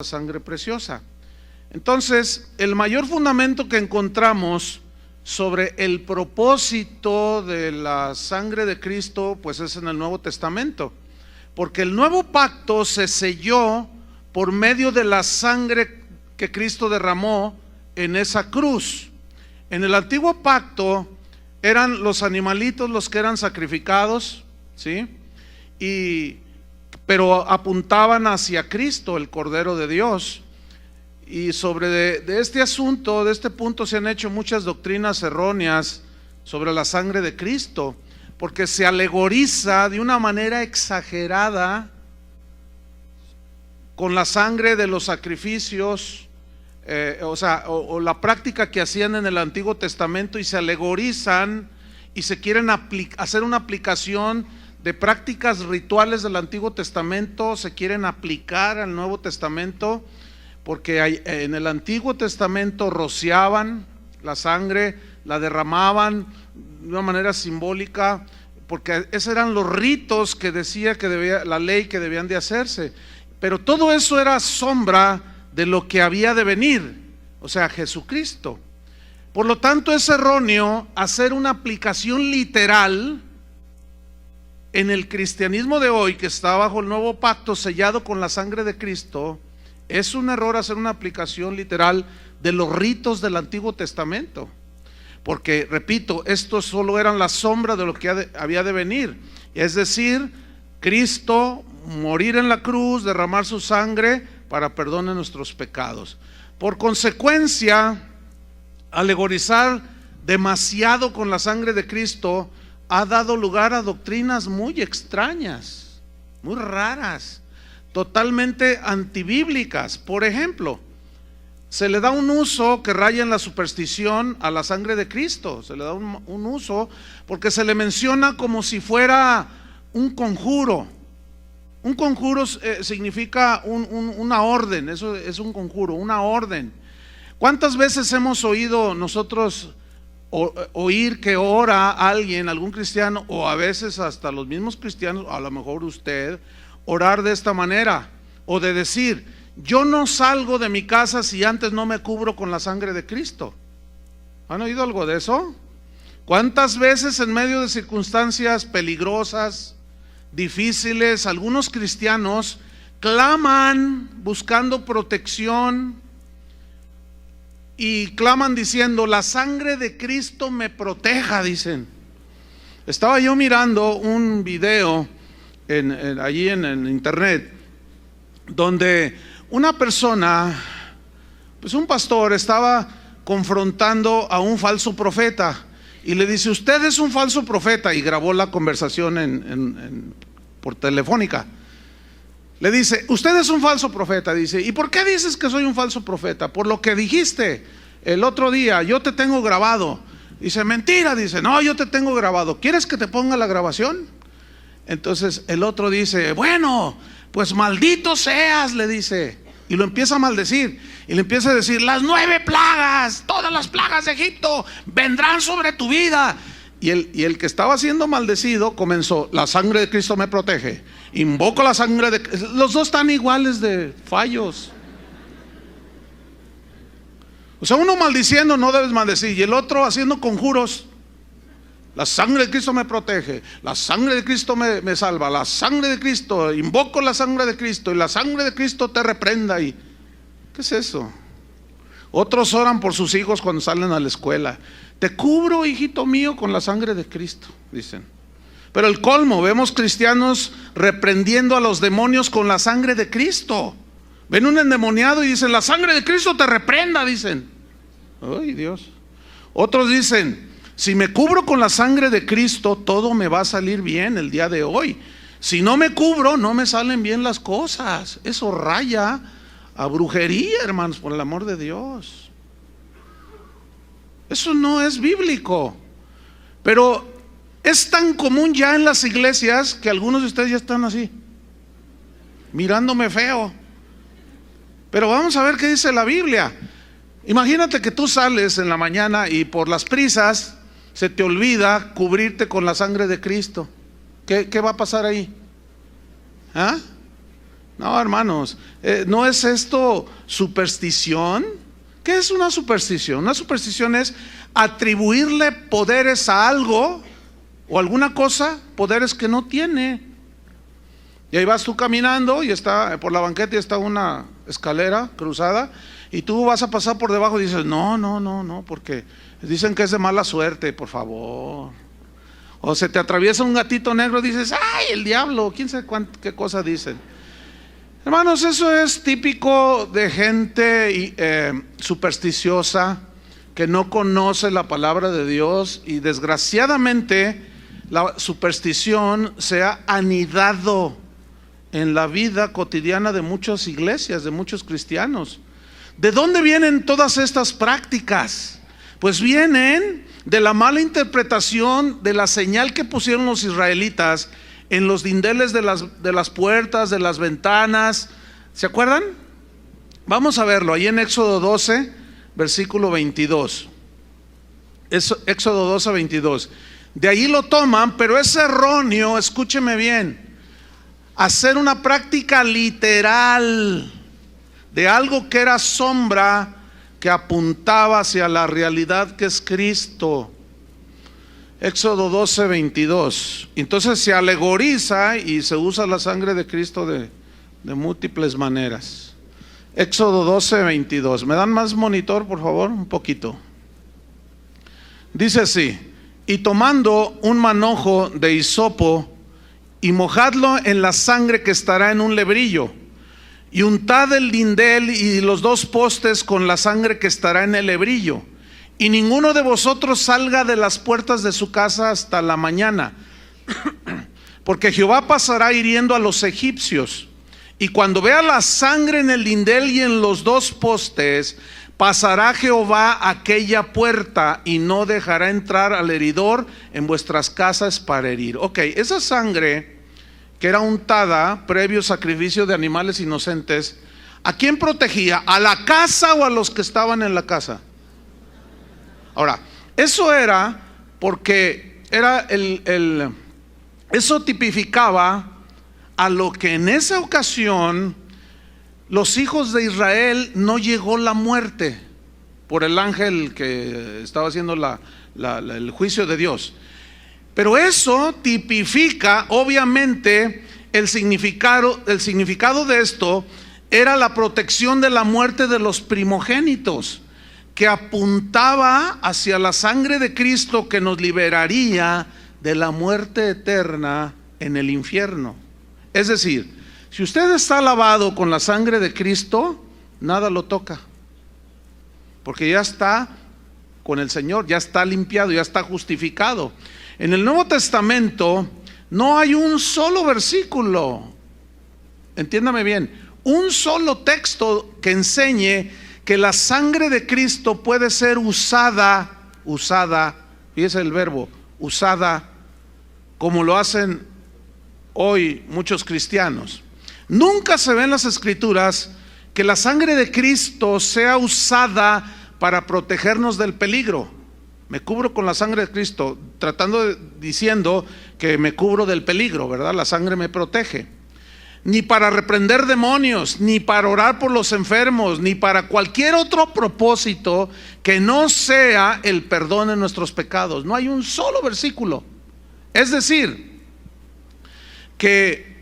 Sangre preciosa. Entonces, el mayor fundamento que encontramos sobre el propósito de la sangre de Cristo, pues es en el Nuevo Testamento, porque el nuevo pacto se selló por medio de la sangre que Cristo derramó en esa cruz. En el antiguo pacto eran los animalitos los que eran sacrificados, ¿sí? Pero apuntaban hacia Cristo, el Cordero de Dios. Y sobre de este asunto, de este punto, se han hecho muchas doctrinas erróneas sobre la sangre de Cristo, porque se alegoriza de una manera exagerada con la sangre de los sacrificios, o la práctica que hacían en el Antiguo Testamento, y se alegorizan y se quieren hacer una aplicación de prácticas rituales del Antiguo Testamento, se quieren aplicar al Nuevo Testamento, porque en el Antiguo Testamento rociaban la sangre, la derramaban de una manera simbólica, porque esos eran los ritos que decía la ley que debían de hacerse. Pero todo eso era sombra de lo que había de venir, o sea, Jesucristo. Por lo tanto, es erróneo hacer una aplicación literal en el cristianismo de hoy, que está bajo el nuevo pacto sellado con la sangre de Cristo. Es un error hacer una aplicación literal de los ritos del Antiguo Testamento, porque, repito, estos solo eran la sombra de lo que había de venir, es decir, Cristo morir en la cruz, derramar su sangre para perdón de nuestros pecados. Por consecuencia, alegorizar demasiado con la sangre de Cristo ha dado lugar a doctrinas muy extrañas, muy raras, totalmente antibíblicas. Por ejemplo, se le da un uso que raya en la superstición a la sangre de Cristo. Se le da un uso porque se le menciona como si fuera un conjuro. Un conjuro significa una orden. Eso es un conjuro, una orden. ¿Cuántas veces hemos oído nosotros oír que ora alguien, algún cristiano, o a veces hasta los mismos cristianos, a lo mejor usted, orar de esta manera, o de decir: yo no salgo de mi casa si antes no me cubro con la sangre de Cristo? ¿Han oído algo de eso? ¿Cuántas veces en medio de circunstancias peligrosas, difíciles, algunos cristianos claman buscando protección y claman diciendo: la sangre de Cristo me proteja, dicen? Estaba yo mirando un video allí en internet, donde una persona, pues un pastor, estaba confrontando a un falso profeta y le dice: usted es un falso profeta, y grabó la conversación por telefónica. Le dice: usted es un falso profeta. Dice: ¿y por qué dices que soy un falso profeta? Por lo que dijiste el otro día, yo te tengo grabado. Dice: mentira. Dice: no, yo te tengo grabado. ¿Quieres que te ponga la grabación? Entonces el otro dice: bueno, pues maldito seas, le dice, y lo empieza a maldecir, y le empieza a decir: las 9 plagas, todas las plagas de Egipto vendrán sobre tu vida. Y el que estaba siendo maldecido comenzó: la sangre de Cristo me protege, invoco la sangre de Cristo. Los dos están iguales de fallos. O sea, uno maldiciendo: no debes maldecir, y el otro haciendo conjuros: la sangre de Cristo me protege, la sangre de Cristo me salva, la sangre de Cristo, invoco la sangre de Cristo, y la sangre de Cristo te reprenda. ¿Y qué es eso? Otros oran por sus hijos cuando salen a la escuela: te cubro, hijito mío, con la sangre de Cristo, dicen. Pero el colmo, vemos cristianos reprendiendo a los demonios con la sangre de Cristo. Ven un endemoniado y dicen: la sangre de Cristo te reprenda, dicen. Ay, Dios. Otros dicen: si me cubro con la sangre de Cristo, todo me va a salir bien el día de hoy. Si no me cubro, no me salen bien las cosas. Eso raya a brujería, hermanos, por el amor de Dios. Eso no es bíblico. Pero es tan común ya en las iglesias que algunos de ustedes ya están así, mirándome feo. Pero vamos a ver qué dice la Biblia. Imagínate que tú sales en la mañana y por las prisas se te olvida cubrirte con la sangre de Cristo. ¿Qué va a pasar ahí? ¿Ah? No, hermanos, ¿no es esto superstición? ¿Qué es una superstición? Una superstición es atribuirle poderes a algo o alguna cosa, poderes que no tiene. Y ahí vas tú caminando y está por la banqueta y está una escalera cruzada y tú vas a pasar por debajo y dices, no, porque dicen que es de mala suerte, por favor. O se te atraviesa un gatito negro y dices, ay, el diablo, quién sabe qué cosa dicen. Hermanos, eso es típico de gente supersticiosa que no conoce la palabra de Dios, y desgraciadamente la superstición se ha anidado en la vida cotidiana de muchas iglesias, de muchos cristianos. ¿De dónde vienen todas estas prácticas? Pues vienen de la mala interpretación de la señal que pusieron los israelitas en los dinteles de las puertas, de las ventanas. ¿Se acuerdan? Vamos a verlo ahí en Éxodo 12, versículo 22. Éxodo 12, 22. De ahí lo toman, pero es erróneo, escúcheme bien, hacer una práctica literal de algo que era sombra, que apuntaba hacia la realidad que es Cristo. Éxodo 12, 22. Entonces se alegoriza y se usa la sangre de Cristo de múltiples maneras. Éxodo 12, 22. ¿Me dan más monitor, por favor? Un poquito. Dice así: y tomando un manojo de hisopo y mojadlo en la sangre que estará en un lebrillo, y untad el lindel y los 2 postes con la sangre que estará en el lebrillo, y ninguno de vosotros salga de las puertas de su casa hasta la mañana, porque Jehová pasará hiriendo a los egipcios, y cuando vea la sangre en el lindel y en los 2 postes, pasará Jehová aquella puerta y no dejará entrar al heridor en vuestras casas para herir. Ok, esa sangre que era untada previo sacrificio de animales inocentes, ¿a quién protegía? ¿A la casa o a los que estaban en la casa? Ahora, eso era porque eso tipificaba a lo que en esa ocasión los hijos de Israel no llegó la muerte por el ángel que estaba haciendo el juicio de Dios. Pero eso tipifica, obviamente, el significado de esto era la protección de la muerte de los primogénitos, que apuntaba hacia la sangre de Cristo que nos liberaría de la muerte eterna en el infierno. Es decir, si usted está lavado con la sangre de Cristo, nada lo toca, porque ya está con el Señor, ya está limpiado, ya está justificado. En el Nuevo Testamento no hay un solo versículo, entiéndame bien, un solo texto que enseñe que la sangre de Cristo puede ser usada, fíjese el verbo, usada, como lo hacen hoy muchos cristianos. Nunca se ve en las Escrituras que la sangre de Cristo sea usada para protegernos del peligro. Me cubro con la sangre de Cristo, diciendo que me cubro del peligro, ¿verdad? La sangre me protege. Ni para reprender demonios, ni para orar por los enfermos, ni para cualquier otro propósito que no sea el perdón de nuestros pecados. No hay un solo versículo. Es decir, que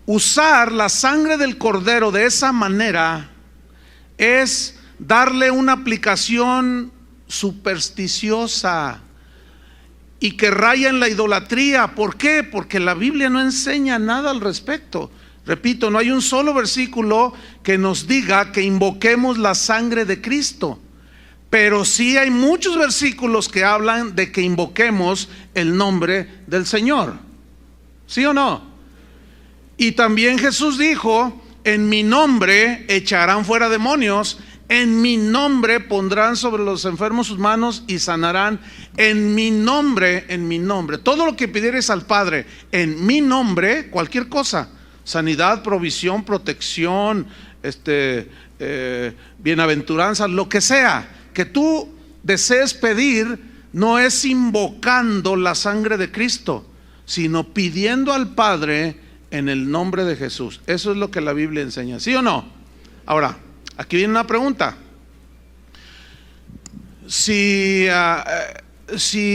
usar la sangre del cordero de esa manera es darle una aplicación supersticiosa y que raya en la idolatría. ¿Por qué? Porque la Biblia no enseña nada al respecto. Repito, no hay un solo versículo que nos diga que invoquemos la sangre de Cristo, pero sí hay muchos versículos que hablan de que invoquemos el nombre del Señor. ¿Sí o no? Y también Jesús dijo: en mi nombre echarán fuera demonios, en mi nombre pondrán sobre los enfermos sus manos y sanarán. En mi nombre, todo lo que pidieres al Padre en mi nombre, cualquier cosa, sanidad, provisión, protección, bienaventuranza, lo que sea que tú desees pedir, no es invocando la sangre de Cristo, sino pidiendo al Padre en el nombre de Jesús. Eso es lo que la Biblia enseña, ¿sí o no? Ahora, aquí viene una pregunta. Si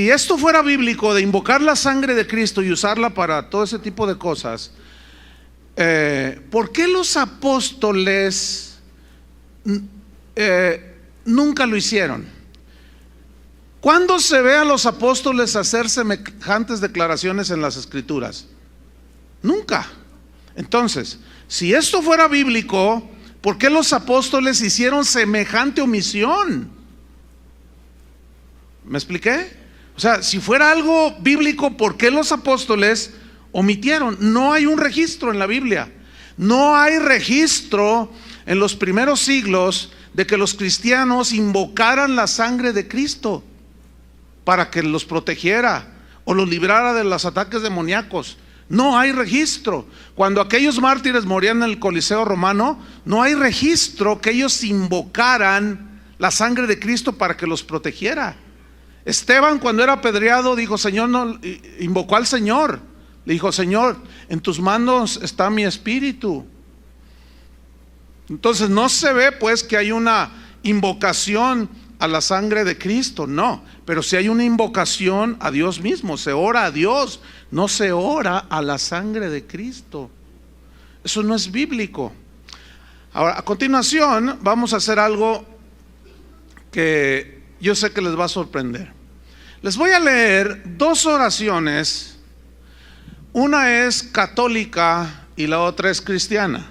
esto fuera bíblico, de invocar la sangre de Cristo y usarla para todo ese tipo de cosas, ¿por qué los apóstoles nunca lo hicieron? ¿Cuándo se ve a los apóstoles hacer semejantes declaraciones en las Escrituras? Nunca. Entonces, si esto fuera bíblico, ¿por qué los apóstoles hicieron semejante omisión? ¿Me expliqué? O sea, si fuera algo bíblico, ¿por qué los apóstoles omitieron? No hay un registro en la Biblia. No hay registro en los primeros siglos de que los cristianos invocaran la sangre de Cristo para que los protegiera o los librara de los ataques demoníacos. No hay registro. Cuando aquellos mártires morían en el Coliseo romano, no hay registro que ellos invocaran la sangre de Cristo para que los protegiera. Esteban, cuando era apedreado, dijo, Señor, no, invocó al Señor. Le dijo, Señor, en tus manos está mi espíritu. Entonces no se ve pues que hay una invocación a la sangre de Cristo, no, pero sí hay una invocación a Dios mismo. Se ora a Dios, no se ora a la sangre de Cristo. Eso no es bíblico. Ahora, a continuación vamos a hacer algo que yo sé que les va a sorprender. Les voy a leer dos oraciones. Una es católica y la otra es cristiana,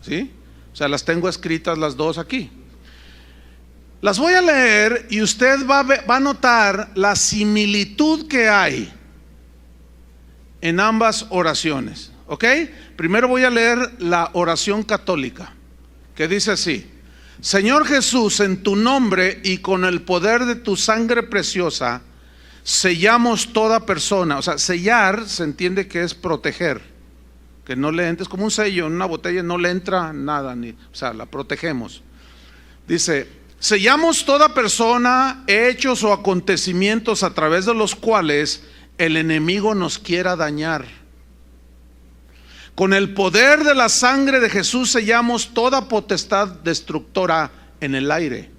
¿sí? O sea, las tengo escritas las dos aquí. Las voy a leer y usted va a notar la similitud que hay en ambas oraciones, ¿ok? Primero voy a leer la oración católica, que dice así: Señor Jesús, en tu nombre y con el poder de tu sangre preciosa, sellamos toda persona. O sea, sellar se entiende que es proteger, que no le entre, es como un sello en una botella, no le entra nada, o sea, la protegemos. Dice, sellamos toda persona, hechos o acontecimientos a través de los cuales el enemigo nos quiera dañar. Con el poder de la sangre de Jesús sellamos toda potestad destructora en el aire,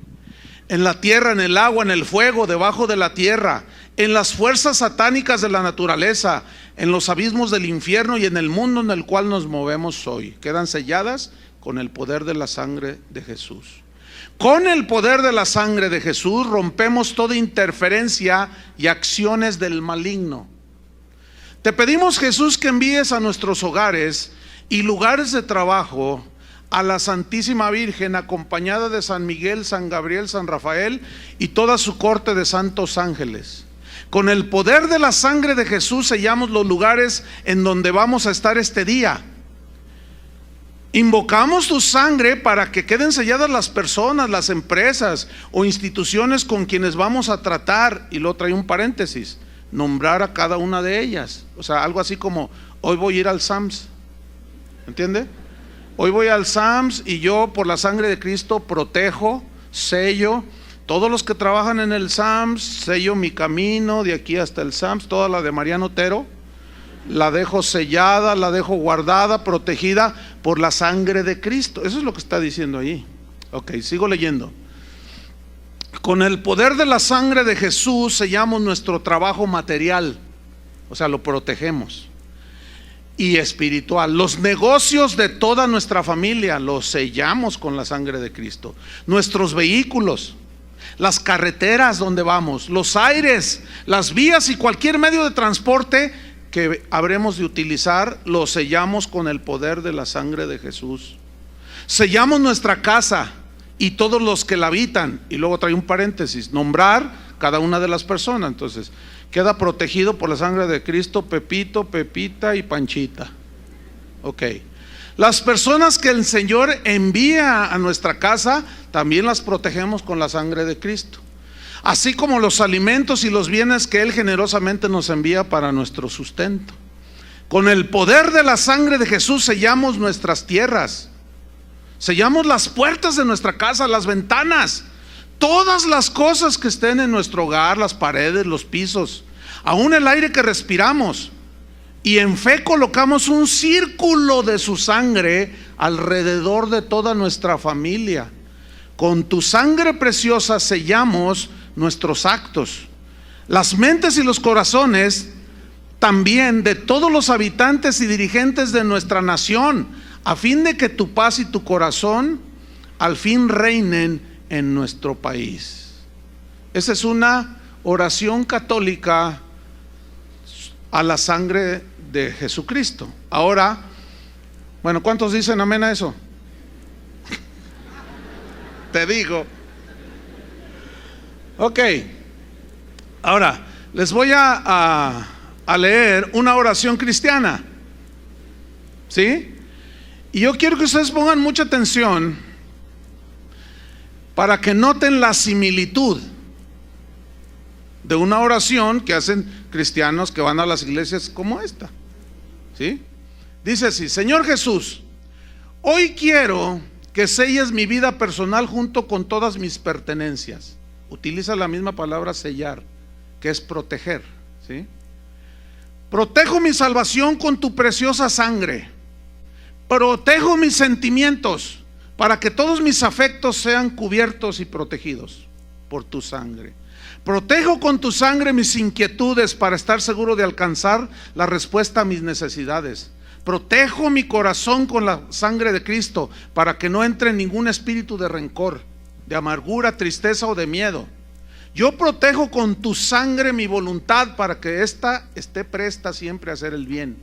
en la tierra, en el agua, en el fuego, debajo de la tierra, en las fuerzas satánicas de la naturaleza, en los abismos del infierno y en el mundo en el cual nos movemos hoy. Quedan selladas con el poder de la sangre de Jesús. Con el poder de la sangre de Jesús rompemos toda interferencia y acciones del maligno. Te pedimos, Jesús, que envíes a nuestros hogares y lugares de trabajo a la Santísima Virgen, acompañada de San Miguel, San Gabriel, San Rafael y toda su corte de santos ángeles. Con el poder de la sangre de Jesús sellamos los lugares en donde vamos a estar este día. Invocamos tu sangre para que queden selladas las personas, las empresas o instituciones con quienes vamos a tratar. Y luego trae un paréntesis: nombrar a cada una de ellas. O sea, algo así como, hoy voy a ir al SAMS, ¿entiende? Hoy voy al SAMS y yo, por la sangre de Cristo, protejo, sello todos los que trabajan en el SAMS, sello mi camino de aquí hasta el SAMS. Toda la de Mariano Otero la dejo sellada, la dejo guardada, protegida por la sangre de Cristo. Eso es lo que está diciendo ahí. Ok, sigo leyendo. Con el poder de la sangre de Jesús sellamos nuestro trabajo material, o sea, lo protegemos, y espiritual. Los negocios de toda nuestra familia los sellamos con la sangre de Cristo. Nuestros vehículos, las carreteras donde vamos, los aires, las vías y cualquier medio de transporte que habremos de utilizar, los sellamos con el poder de la sangre de Jesús. Sellamos nuestra casa y todos los que la habitan. Y luego trae un paréntesis: nombrar cada una de las personas. Entonces queda protegido por la sangre de Cristo Pepito, Pepita y Panchita. Ok. Las personas que el Señor envía a nuestra casa, también las protegemos con la sangre de Cristo, así como los alimentos y los bienes que Él generosamente nos envía para nuestro sustento. Con el poder de la sangre de Jesús sellamos nuestras tierras, sellamos las puertas de nuestra casa, las ventanas, todas las cosas que estén en nuestro hogar, las paredes, los pisos, aún el aire que respiramos. y en fe colocamos un círculo de su sangre alrededor de toda nuestra familia. Con tu sangre preciosa sellamos nuestros actos, las mentes y los corazones también de todos los habitantes y dirigentes de nuestra nación, a fin de que tu paz y tu corazón al fin reinen en nuestro país. Esa es una oración católica a la sangre de Jesucristo. Ahora, bueno, ¿cuántos dicen amén a eso? Te digo. Ok. Ahora, les voy a leer una oración cristiana. ¿Sí? Y yo quiero que ustedes pongan mucha atención para que noten la similitud de una oración que hacen cristianos que van a las iglesias como esta. ¿Sí? Dice así: Señor Jesús, hoy quiero que selles mi vida personal junto con todas mis pertenencias. Utiliza la misma palabra sellar, que es proteger. ¿Sí? Protejo mi salvación con tu preciosa sangre. Protejo mis sentimientos para que todos mis afectos sean cubiertos y protegidos por tu sangre. Protejo con tu sangre mis inquietudes para estar seguro de alcanzar la respuesta a mis necesidades. Protejo mi corazón con la sangre de Cristo para que no entre ningún espíritu de rencor, de amargura, tristeza o de miedo. Yo protejo con tu sangre mi voluntad para que ésta esté presta siempre a hacer el bien.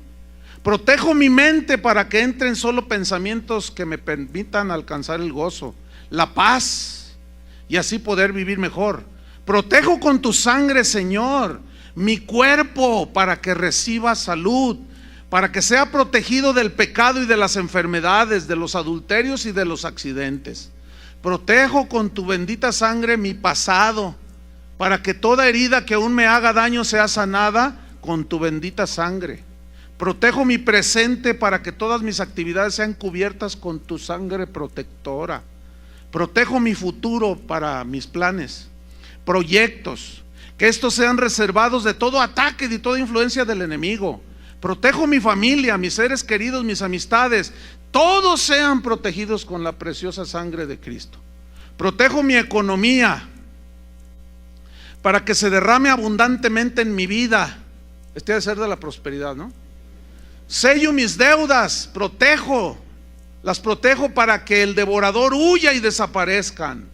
Protejo mi mente para que entren solo pensamientos que me permitan alcanzar el gozo, la paz y así poder vivir mejor. Protejo con tu sangre, Señor, mi cuerpo para que reciba salud, para que sea protegido del pecado y de las enfermedades, de los adulterios y de los accidentes. Protejo con tu bendita sangre mi pasado, para que toda herida que aún me haga daño sea sanada con tu bendita sangre. Protejo mi presente para que todas mis actividades sean cubiertas con tu sangre protectora. Protejo mi futuro para mis planes, proyectos, que estos sean reservados de todo ataque y de toda influencia del enemigo. Protejo mi familia, mis seres queridos, mis amistades, todos sean protegidos con la preciosa sangre de Cristo. Protejo mi economía para que se derrame abundantemente en mi vida. Este ha de ser de la prosperidad, ¿no? Sello mis deudas, las protejo para que el devorador huya y desaparezcan.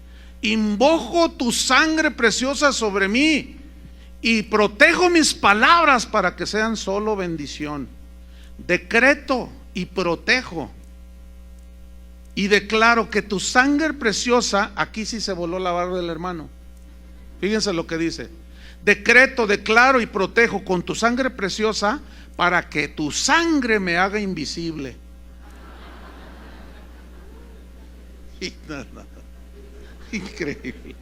Invoco tu sangre preciosa sobre mí y protejo mis palabras para que sean solo bendición. Decreto y protejo y declaro que tu sangre preciosa, aquí sí se voló la barba del hermano. Fíjense lo que dice: decreto, declaro y protejo con tu sangre preciosa para que tu sangre me haga invisible. Increíble.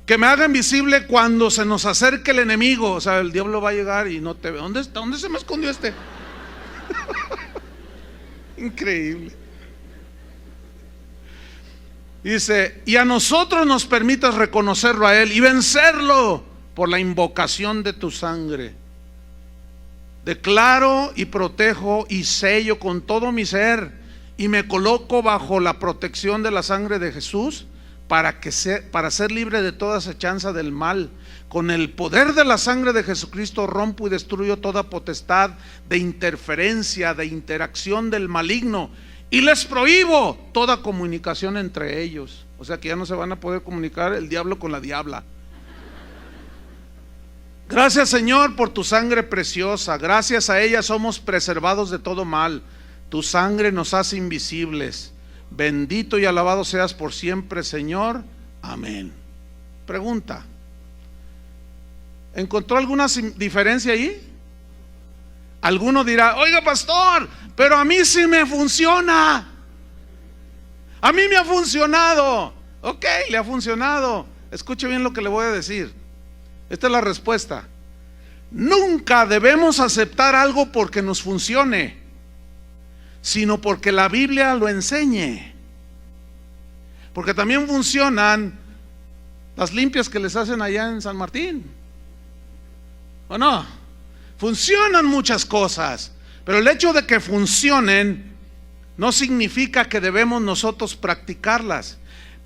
Que me haga invisible cuando se nos acerque el enemigo. O sea, el diablo va a llegar y no te ve. ¿Dónde está? ¿Dónde se me escondió este? Increíble. Dice: y a nosotros nos permitas reconocerlo a Él y vencerlo por la invocación de tu sangre. Declaro y protejo y sello con todo mi ser y me coloco bajo la protección de la sangre de Jesús para ser libre de toda acechanza del mal. Con el poder de la sangre de Jesucristo rompo y destruyo toda potestad de interferencia, de interacción del maligno. Y les prohíbo toda comunicación entre ellos. O sea que ya no se van a poder comunicar el diablo con la diabla. Gracias, Señor, por tu sangre preciosa. Gracias a ella somos preservados de todo mal. Tu sangre nos hace invisibles. Bendito y alabado seas por siempre, Señor. Amén. Pregunta: ¿encontró alguna diferencia ahí? Alguno dirá: oiga, pastor, pero a mí sí me funciona. A mí me ha funcionado. Ok, le ha funcionado. Escuche bien lo que le voy a decir. Esta es la respuesta. Nunca debemos aceptar algo porque nos funcione, sino porque la Biblia lo enseñe. Porque también funcionan las limpias que les hacen allá en San Martín, ¿o no? Funcionan muchas cosas, pero el hecho de que funcionen no significa que debemos nosotros practicarlas.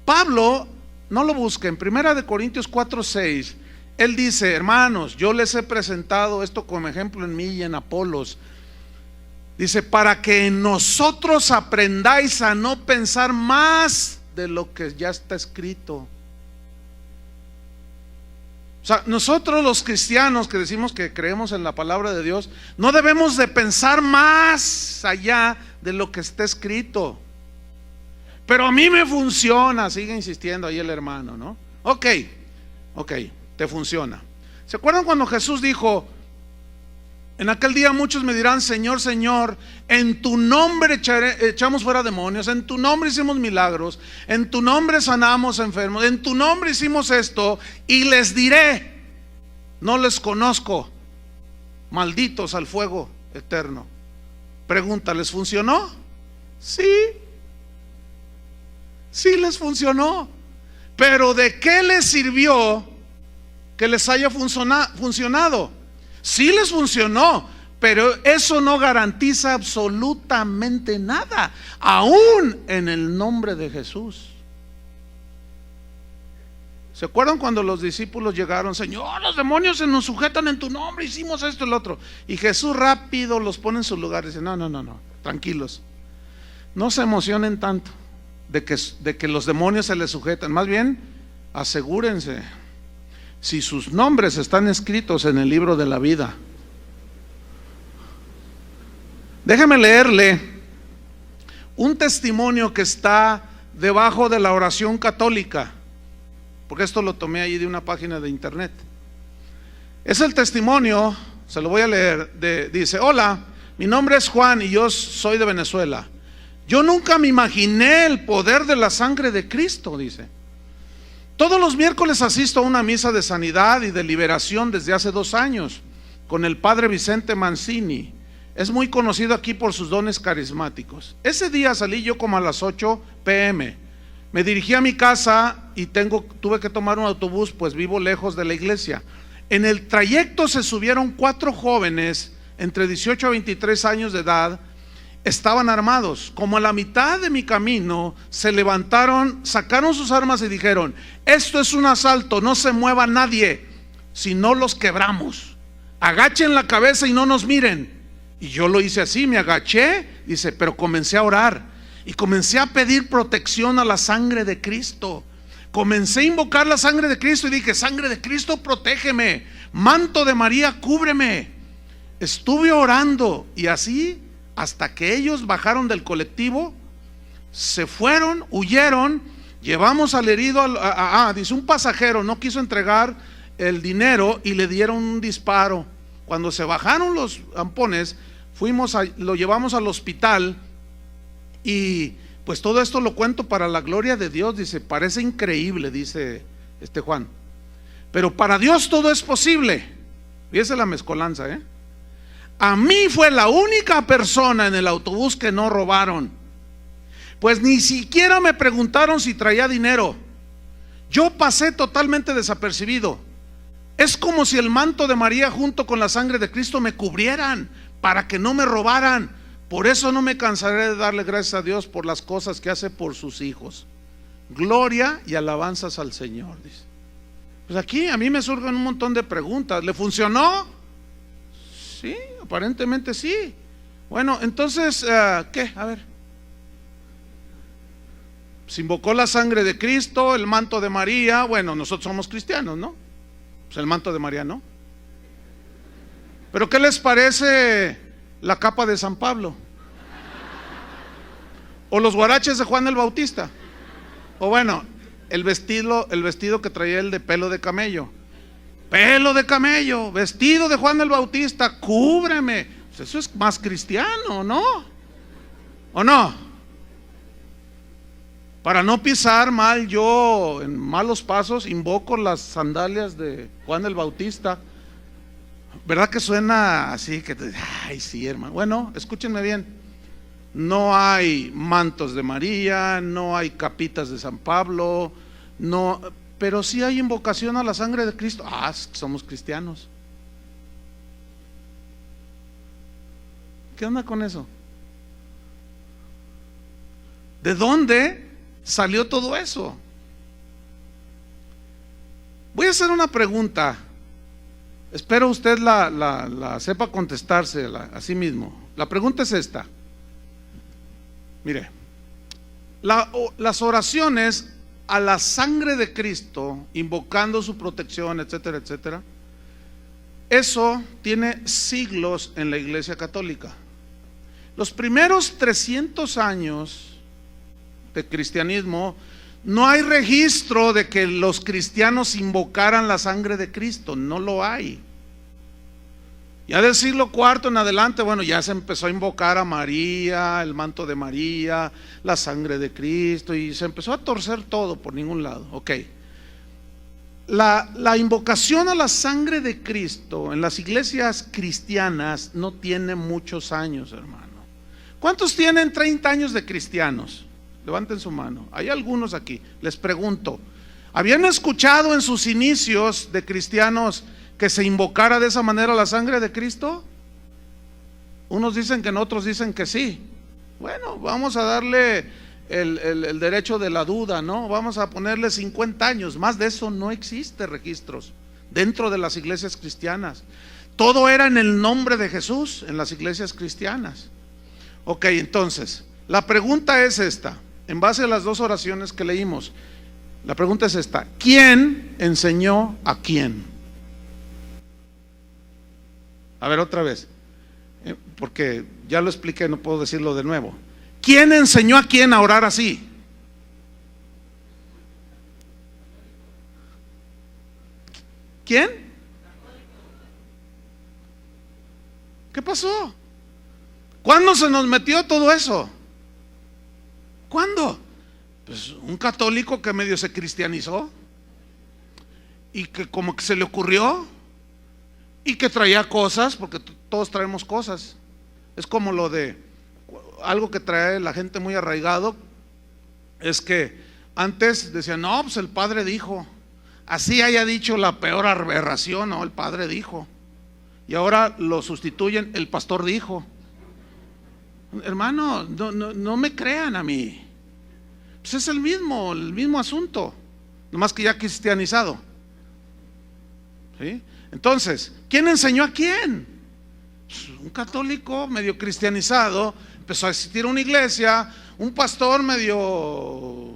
Pablo, no lo busquen, 1 Corintios 4:6, él dice: hermanos, yo les he presentado esto como ejemplo en mí y en Apolos. Dice: para que nosotros aprendáis a no pensar más de lo que ya está escrito. O sea, nosotros los cristianos que decimos que creemos en la palabra de Dios, no debemos de pensar más allá de lo que está escrito. Pero a mí me funciona, sigue insistiendo ahí el hermano, ¿no? Ok, te funciona. ¿Se acuerdan cuando Jesús dijo: en aquel día muchos me dirán, Señor, Señor, en tu nombre echamos fuera demonios, en tu nombre hicimos milagros, en tu nombre sanamos enfermos, en tu nombre hicimos esto, y les diré: no les conozco, malditos al fuego eterno? Pregunta: ¿les funcionó? Sí les funcionó. Pero ¿de qué les sirvió que les haya funcionado? Sí les funcionó, pero eso no garantiza absolutamente nada, aún en el nombre de Jesús. ¿Se acuerdan cuando los discípulos llegaron? Señor, los demonios se nos sujetan en tu nombre, hicimos esto y lo otro. Y Jesús rápido los pone en su lugar y dice: no, tranquilos, no se emocionen tanto de que los demonios se les sujetan. Más bien, asegúrense si sus nombres están escritos en el libro de la vida. Déjeme leerle un testimonio que está debajo de la oración católica, porque esto lo tomé ahí de una página de internet. Es el testimonio, se lo voy a leer, dice: hola, mi nombre es Juan y yo soy de Venezuela. Yo nunca me imaginé el poder de la sangre de Cristo, dice. Todos los miércoles asisto a una misa de sanidad y de liberación desde hace 2 años con el padre Vicente Mancini. Es muy conocido aquí por sus dones carismáticos. Ese día salí yo como a las 8 p.m. Me dirigí a mi casa y tuve que tomar un autobús, pues vivo lejos de la iglesia. En el trayecto se subieron 4 jóvenes entre 18 a 23 años de edad. Estaban armados. Como a la mitad de mi camino se levantaron, sacaron sus armas y dijeron: esto es un asalto, no se mueva nadie, si no los quebramos. Agachen la cabeza y no nos miren. Y yo lo hice así, me agaché, dice, pero comencé a orar y comencé a pedir protección a la sangre de Cristo. Comencé a invocar la sangre de Cristo y dije: sangre de Cristo, protégeme, manto de María, cúbreme. Estuve orando y así hasta que ellos bajaron del colectivo, se fueron, huyeron. Llevamos al herido, dice, un pasajero no quiso entregar el dinero y le dieron un disparo. Cuando se bajaron los ampones, lo llevamos al hospital. Y pues todo esto lo cuento para la gloria de Dios. Dice: parece increíble, dice Juan, pero para Dios todo es posible. Fíjese la mezcolanza, A mí fue la única persona en el autobús que no robaron, pues ni siquiera me preguntaron si traía dinero. Yo pasé totalmente desapercibido. Es como si el manto de María junto con la sangre de Cristo me cubrieran para que no me robaran. Por eso no me cansaré de darle gracias a Dios por las cosas que hace por sus hijos. Gloria y alabanzas al Señor, dice. Pues aquí a mí me surgen un montón de preguntas. ¿Le funcionó? Sí, aparentemente sí. Bueno, entonces, ¿qué? A ver. Se invocó la sangre de Cristo, el manto de María. Bueno, nosotros somos cristianos, ¿no? Pues el manto de María, ¿no? Pero ¿qué les parece la capa de San Pablo? O los guaraches de Juan el Bautista. O bueno, el vestido que traía el de pelo de camello. Pelo de camello, vestido de Juan el Bautista, cúbreme. Pues eso es más cristiano, ¿no? ¿O no? Para no pisar mal yo en malos pasos, invoco las sandalias de Juan el Bautista. ¿Verdad que suena así? Que ay, sí, hermano. Bueno, escúchenme bien. No hay mantos de María, no hay capitas de San Pablo, no. pero sí hay invocación a la sangre de Cristo. Somos cristianos. ¿Qué onda con eso? ¿De dónde salió todo eso? Voy a hacer una pregunta. Espero usted la sepa contestarse a sí mismo. La pregunta es esta. Mire, las oraciones a la sangre de Cristo, invocando su protección, etcétera, etcétera, eso tiene siglos en la Iglesia Católica. Los primeros 300 años de cristianismo, no hay registro de que los cristianos invocaran la sangre de Cristo, no lo hay. Ya del siglo IV en adelante, bueno, ya se empezó a invocar a María, el manto de María, la sangre de Cristo, y se empezó a torcer todo por ningún lado. Ok. La invocación a la sangre de Cristo en las iglesias cristianas no tiene muchos años, hermano. ¿Cuántos tienen 30 años de cristianos? Levanten su mano. Hay algunos aquí. Les pregunto, ¿habían escuchado en sus inicios de cristianos que se invocara de esa manera la sangre de Cristo? Unos dicen que no, otros dicen que sí. Bueno, vamos a darle el derecho de la duda, ¿no? Vamos a ponerle 50 años. Más de eso no existe registros dentro de las iglesias cristianas. Todo era en el nombre de Jesús en las iglesias cristianas. Ok, entonces, la pregunta es esta. En base a las dos oraciones que leímos, la pregunta es esta: ¿quién enseñó a quién? A ver, otra vez, porque ya lo expliqué, no puedo decirlo de nuevo. ¿Quién enseñó a quién a orar así? ¿Quién? ¿Qué pasó? ¿Cuándo se nos metió todo eso? ¿Cuándo? Pues un católico que medio se cristianizó y que como que se le ocurrió y que traía cosas, porque todos traemos cosas. Es como lo de algo que trae la gente muy arraigado, es que antes decían, no, pues el padre dijo, así haya dicho la peor aberración, no, el padre dijo, y ahora lo sustituyen, el pastor dijo. Hermano, no me crean a mí. Pues es el mismo asunto, nomás que ya cristianizado. ¿Sí? Entonces, ¿quién enseñó a quién? Pues un católico medio cristianizado, empezó a existir una iglesia, un pastor medio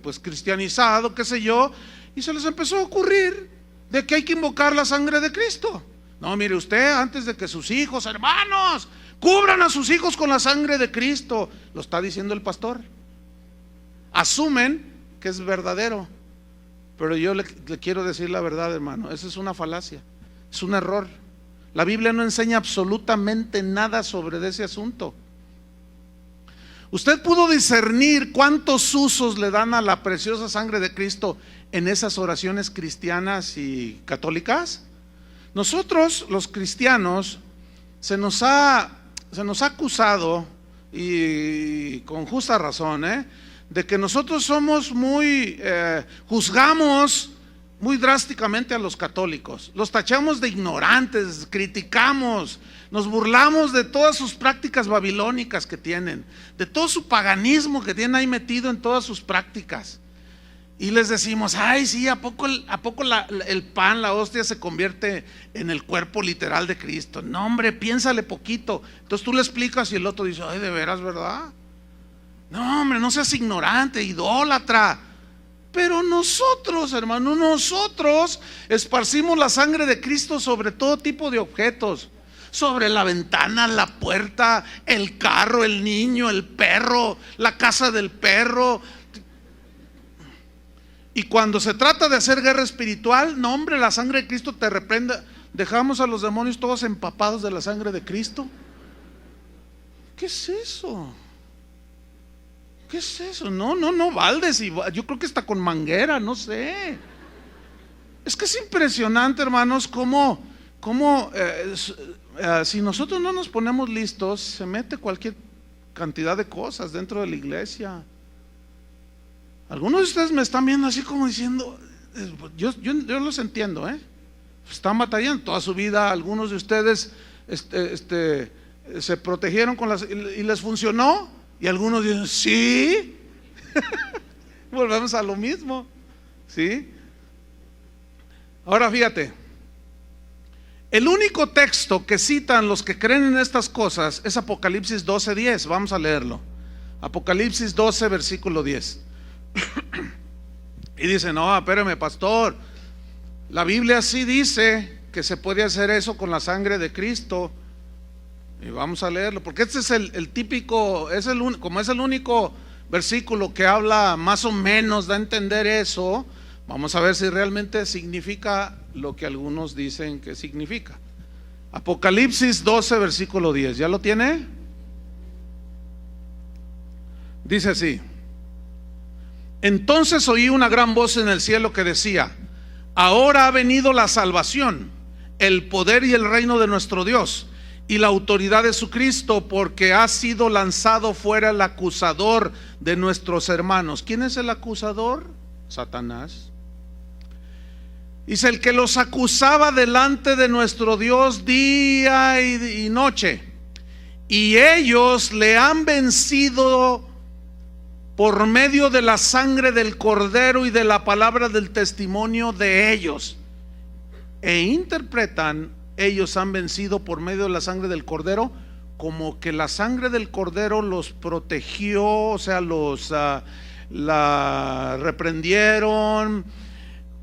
pues cristianizado, qué sé yo, y se les empezó a ocurrir de que hay que invocar la sangre de Cristo. No, mire usted, antes de que sus hijos, hermanos, cubran a sus hijos con la sangre de Cristo, lo está diciendo el pastor. Asumen que es verdadero, pero yo le quiero decir la verdad, hermano, esa es una falacia, es un error. La Biblia no enseña absolutamente nada sobre ese asunto. ¿Usted pudo discernir cuántos usos le dan a la preciosa sangre de Cristo en esas oraciones cristianas y católicas? Nosotros, los cristianos, se nos ha acusado, y con justa razón, de que nosotros somos juzgamos muy drásticamente a los católicos, los tachamos de ignorantes, criticamos, nos burlamos de todas sus prácticas babilónicas que tienen, de todo su paganismo que tienen ahí metido en todas sus prácticas, y les decimos, ay sí, ¿a poco el pan, la hostia se convierte en el cuerpo literal de Cristo? No, hombre, piénsale poquito. Entonces tú le explicas y el otro dice, ay, ¿de veras, verdad? No, hombre, no seas ignorante, idólatra. Pero nosotros, hermano, nosotros esparcimos la sangre de Cristo sobre todo tipo de objetos, sobre la ventana, la puerta, el carro, el niño, el perro, la casa del perro. Y cuando se trata de hacer guerra espiritual, no, hombre, la sangre de Cristo te reprenda. Dejamos a los demonios todos empapados de la sangre de Cristo. ¿Qué es eso? ¿Qué es eso? No, baldes, yo creo que está con manguera, no sé. Es que es impresionante, hermanos, cómo si nosotros no nos ponemos listos, se mete cualquier cantidad de cosas dentro de la iglesia. Algunos de ustedes me están viendo así como diciendo, yo los entiendo, están batallando toda su vida. Algunos de ustedes se protegieron y les funcionó, y algunos dicen, sí. Volvemos a lo mismo, ¿sí? Ahora fíjate, el único texto que citan los que creen en estas cosas es Apocalipsis 12:10. Vamos a leerlo. Apocalipsis 12, versículo 10. Y dice, no, espérame, pastor, la Biblia sí dice que se puede hacer eso con la sangre de Cristo. Y vamos a leerlo, porque este es el típico, como es el único versículo que habla más o menos, da a entender eso. Vamos a ver si realmente significa lo que algunos dicen que significa. Apocalipsis 12, versículo 10. ¿Ya lo tiene? Dice así: entonces oí una gran voz en el cielo que decía, ahora ha venido la salvación, el poder y el reino de nuestro Dios y la autoridad de su Cristo, porque ha sido lanzado fuera el acusador de nuestros hermanos. ¿Quién es el acusador? Satanás. Dice, el que los acusaba delante de nuestro Dios día y noche, y ellos le han vencido por medio de la sangre del Cordero y de la palabra del testimonio de ellos. E interpretan, ellos han vencido por medio de la sangre del Cordero, como que la sangre del Cordero los protegió, o sea, la reprendieron,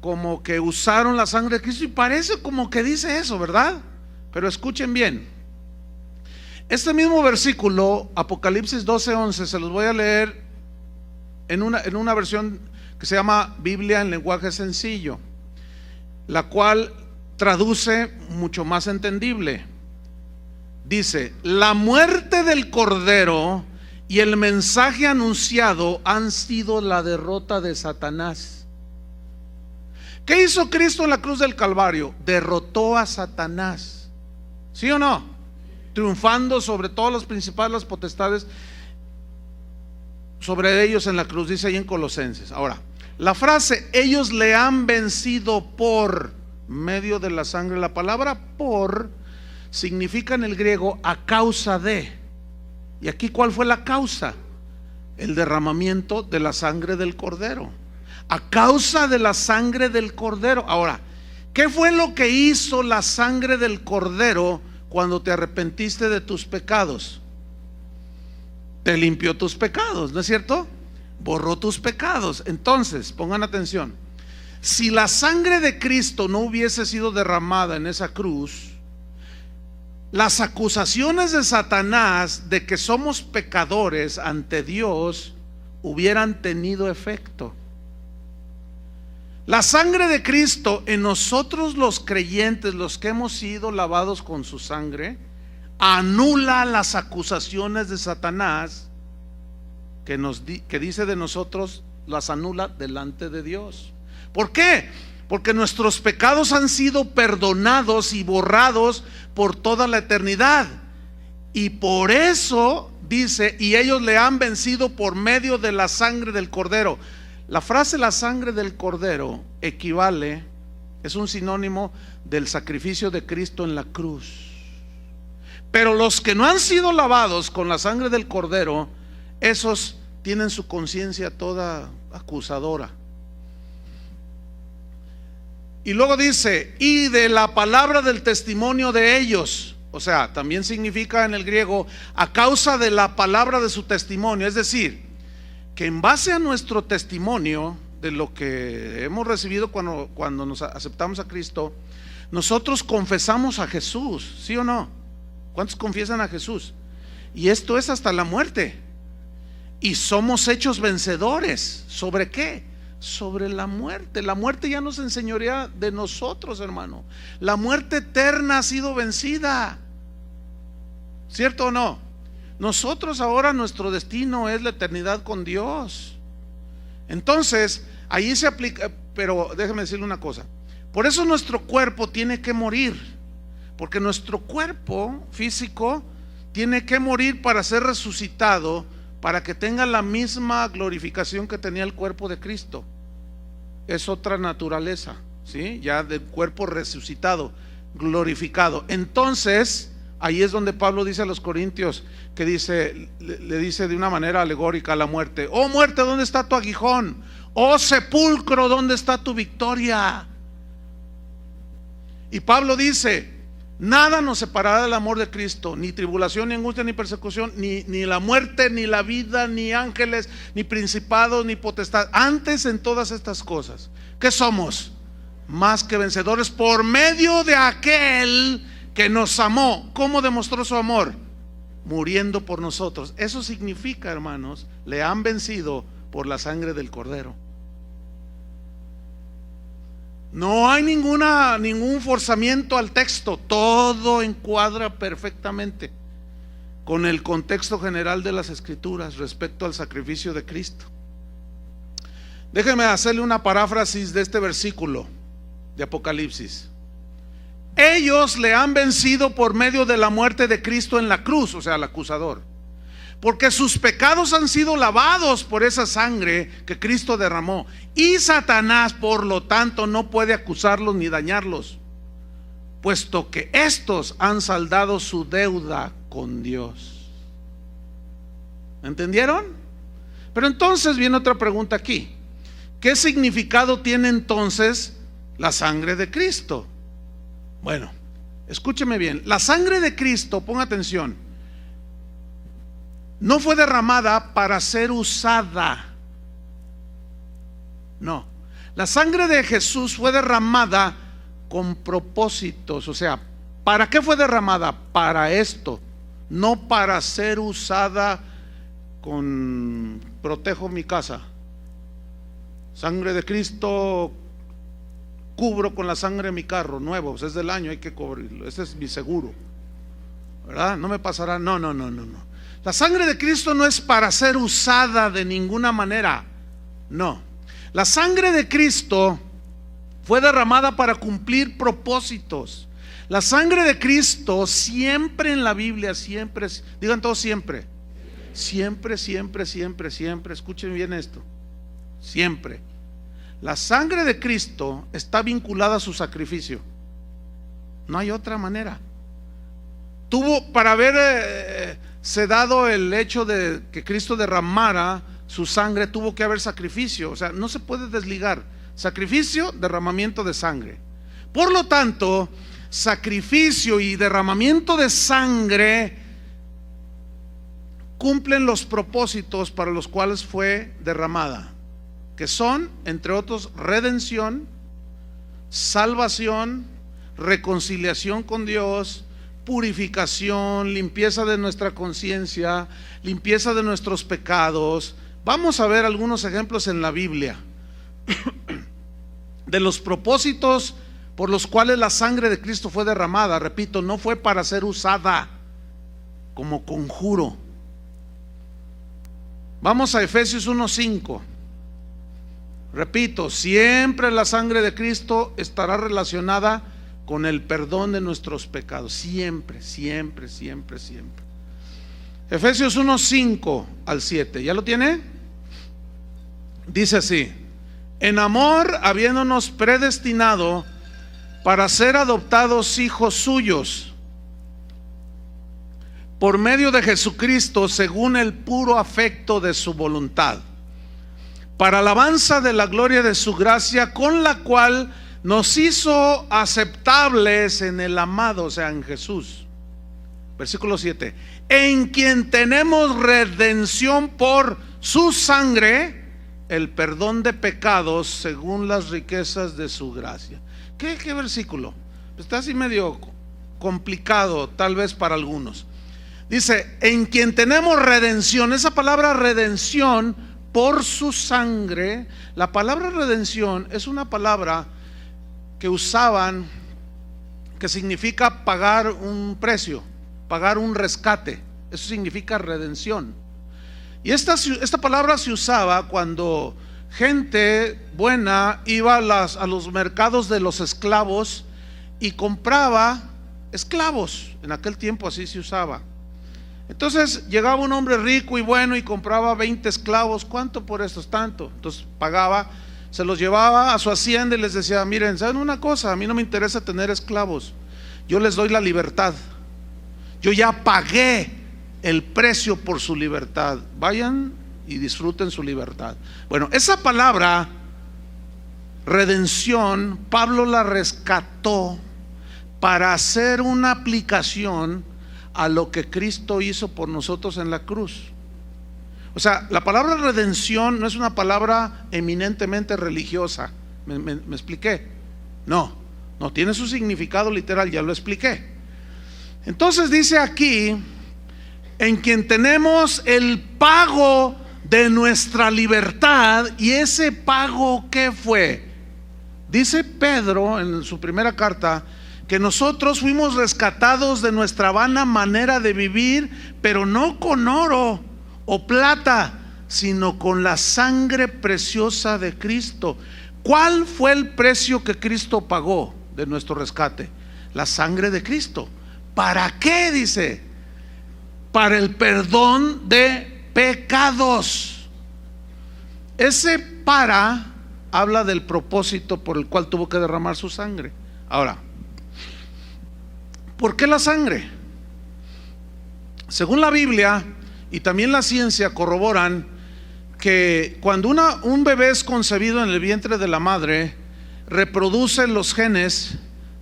como que usaron la sangre de Cristo, y parece como que dice eso, ¿verdad? Pero escuchen bien, este mismo versículo, Apocalipsis 12:11, se los voy a leer en una versión que se llama Biblia en lenguaje sencillo, la cual traduce mucho más entendible. Dice, la muerte del Cordero y el mensaje anunciado han sido la derrota de Satanás. ¿Qué hizo Cristo en la cruz del Calvario? Derrotó a Satanás, ¿sí o no? Triunfando sobre todos los principados, las potestades, sobre ellos en la cruz, dice ahí en Colosenses. Ahora, la frase, ellos le han vencido por medio de la sangre, la palabra por significa en el griego a causa de. Y aquí, ¿cuál fue la causa? El derramamiento de la sangre del Cordero. A causa de la sangre del Cordero. Ahora, ¿qué fue lo que hizo la sangre del Cordero cuando te arrepentiste de tus pecados? Te limpió tus pecados, ¿no es cierto? Borró tus pecados. Entonces, pongan atención, si la sangre de Cristo no hubiese sido derramada en esa cruz, las acusaciones de Satanás de que somos pecadores ante Dios hubieran tenido efecto. La sangre de Cristo en nosotros los creyentes, los que hemos sido lavados con su sangre, anula las acusaciones de Satanás que dice de nosotros, las anula delante de Dios. ¿Por qué? Porque nuestros pecados han sido perdonados y borrados por toda la eternidad. Y por eso dice, y ellos le han vencido por medio de la sangre del Cordero. La frase la sangre del Cordero equivale, es un sinónimo del sacrificio de Cristo en la cruz. Pero los que no han sido lavados con la sangre del Cordero, esos tienen su conciencia toda acusadora. Y luego dice, y de la palabra del testimonio de ellos. O sea, también significa en el griego, a causa de la palabra de su testimonio. Es decir, que en base a nuestro testimonio, de lo que hemos recibido cuando nos aceptamos a Cristo, nosotros confesamos a Jesús, ¿sí o no? ¿Cuántos confiesan a Jesús? Y esto es hasta la muerte. Y somos hechos vencedores. ¿Sobre qué? Sobre la muerte. La muerte ya nos enseñorea de nosotros, hermano. La muerte eterna ha sido vencida. ¿Cierto o no? Nosotros ahora, nuestro destino es la eternidad con Dios. Entonces, ahí se aplica. Pero déjeme decirle una cosa. Por eso nuestro cuerpo tiene que morir. Porque nuestro cuerpo físico tiene que morir para ser resucitado para que tenga la misma glorificación que tenía el cuerpo de Cristo. Es otra naturaleza, ¿sí? Ya del cuerpo resucitado, glorificado. Entonces, ahí es donde Pablo dice a los corintios, que le dice de una manera alegórica a la muerte: oh muerte, ¿dónde está tu aguijón? Oh sepulcro, ¿dónde está tu victoria? Y Pablo dice: nada nos separará del amor de Cristo, ni tribulación, ni angustia, ni persecución, ni la muerte, ni la vida, ni ángeles, ni principados, ni potestad. Antes, en todas estas cosas, ¿qué somos? Más que vencedores por medio de aquel que nos amó. ¿Cómo demostró su amor? Muriendo por nosotros. Eso significa, hermanos, le han vencido por la sangre del Cordero. No hay ningún forzamiento al texto, todo encuadra perfectamente con el contexto general de las Escrituras respecto al sacrificio de Cristo. Déjeme hacerle una paráfrasis de este versículo de Apocalipsis. Ellos le han vencido por medio de la muerte de Cristo en la cruz, o sea, el acusador, porque sus pecados han sido lavados por esa sangre que Cristo derramó, y Satanás, por lo tanto, no puede acusarlos ni dañarlos, puesto que estos han saldado su deuda con Dios. ¿Entendieron? Pero entonces viene otra pregunta aquí: ¿qué significado tiene entonces la sangre de Cristo? Bueno, escúcheme bien. La sangre de Cristo, ponga atención, no fue derramada para ser usada. No, la sangre de Jesús fue derramada con propósitos. O sea, ¿para qué fue derramada? Para esto, no para ser usada con protejo mi casa. Sangre de Cristo, cubro con la sangre de mi carro nuevo, pues es del año, hay que cubrirlo, ese es mi seguro, ¿verdad? No me pasará. No. La sangre de Cristo no es para ser usada de ninguna manera. No, la sangre de Cristo fue derramada para cumplir propósitos. La sangre de Cristo siempre en la Biblia, siempre, digan todos siempre, escuchen bien esto, siempre. La sangre de Cristo está vinculada a su sacrificio. No hay otra manera. Para haberse dado el hecho de que Cristo derramara su sangre, tuvo que haber sacrificio. O sea, no se puede desligar sacrificio, derramamiento de sangre. Por lo tanto, sacrificio y derramamiento de sangre cumplen los propósitos para los cuales fue derramada, que son, entre otros, redención, salvación, reconciliación con Dios, purificación, limpieza de nuestra conciencia, limpieza de nuestros pecados. Vamos a ver algunos ejemplos en la Biblia de los propósitos por los cuales la sangre de Cristo fue derramada. Repito, no fue para ser usada como conjuro. Vamos a Efesios 1:5. Repito, siempre la sangre de Cristo estará relacionada con el perdón de nuestros pecados. Siempre. Efesios 1:5 al 7. ¿Ya lo tiene? Dice así: en amor, habiéndonos predestinado para ser adoptados hijos suyos por medio de Jesucristo, según el puro afecto de su voluntad, para alabanza de la gloria de su gracia, con la cual nos hizo aceptables en el amado, o sea, en Jesús. Versículo 7: en quien tenemos redención por su sangre, el perdón de pecados según las riquezas de su gracia. ¿Qué versículo? Está así medio complicado tal vez para algunos. Dice, en quien tenemos redención. Esa palabra redención, por su sangre. La palabra redención es una palabra que usaban, que significa pagar un precio, pagar un rescate. Eso significa redención. Y esta palabra se usaba cuando gente buena iba a los mercados de los esclavos y compraba esclavos. En aquel tiempo así se usaba. Entonces llegaba un hombre rico y bueno y compraba 20 esclavos. ¿Cuánto por estos? Tanto. Entonces pagaba, se los llevaba a su hacienda y les decía: miren, ¿saben una cosa? A mí no me interesa tener esclavos, yo les doy la libertad, yo ya pagué el precio por su libertad, vayan y disfruten su libertad. Bueno, esa palabra redención, Pablo la rescató para hacer una aplicación a lo que Cristo hizo por nosotros en la cruz. O sea, la palabra redención no es una palabra eminentemente religiosa. ¿Me expliqué? No tiene su significado literal, ya lo expliqué. Entonces dice aquí: en quien tenemos el pago de nuestra libertad. ¿Y ese pago qué fue? Dice Pedro en su primera carta que nosotros fuimos rescatados de nuestra vana manera de vivir, pero no con oro o plata, sino con la sangre preciosa de Cristo. ¿Cuál fue el precio que Cristo pagó de nuestro rescate? La sangre de Cristo. ¿Para qué? Dice: para el perdón de pecados. Ese para habla del propósito por el cual tuvo que derramar su sangre. Ahora, ¿por qué la sangre? Según la Biblia y también la ciencia corroboran que cuando un bebé es concebido en el vientre de la madre, reproduce los genes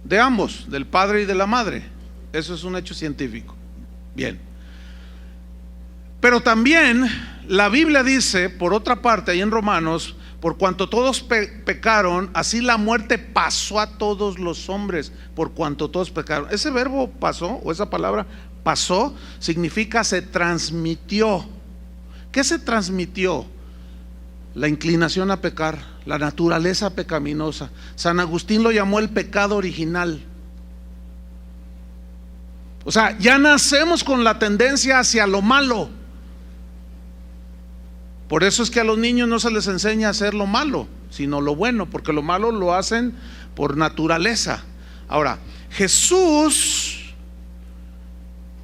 de ambos, del padre y de la madre. Eso es un hecho científico. Bien. Pero también la Biblia dice, por otra parte, ahí en Romanos: por cuanto todos pecaron, así la muerte pasó a todos los hombres, por cuanto todos pecaron. Ese verbo pasó, o esa palabra pasó, significa se transmitió. ¿Qué se transmitió? La inclinación a pecar, la naturaleza pecaminosa. San Agustín lo llamó el pecado original. O sea, ya nacemos con la tendencia hacia lo malo. Por eso es que a los niños no se les enseña a hacer lo malo, sino lo bueno, porque lo malo lo hacen por naturaleza. Ahora, Jesús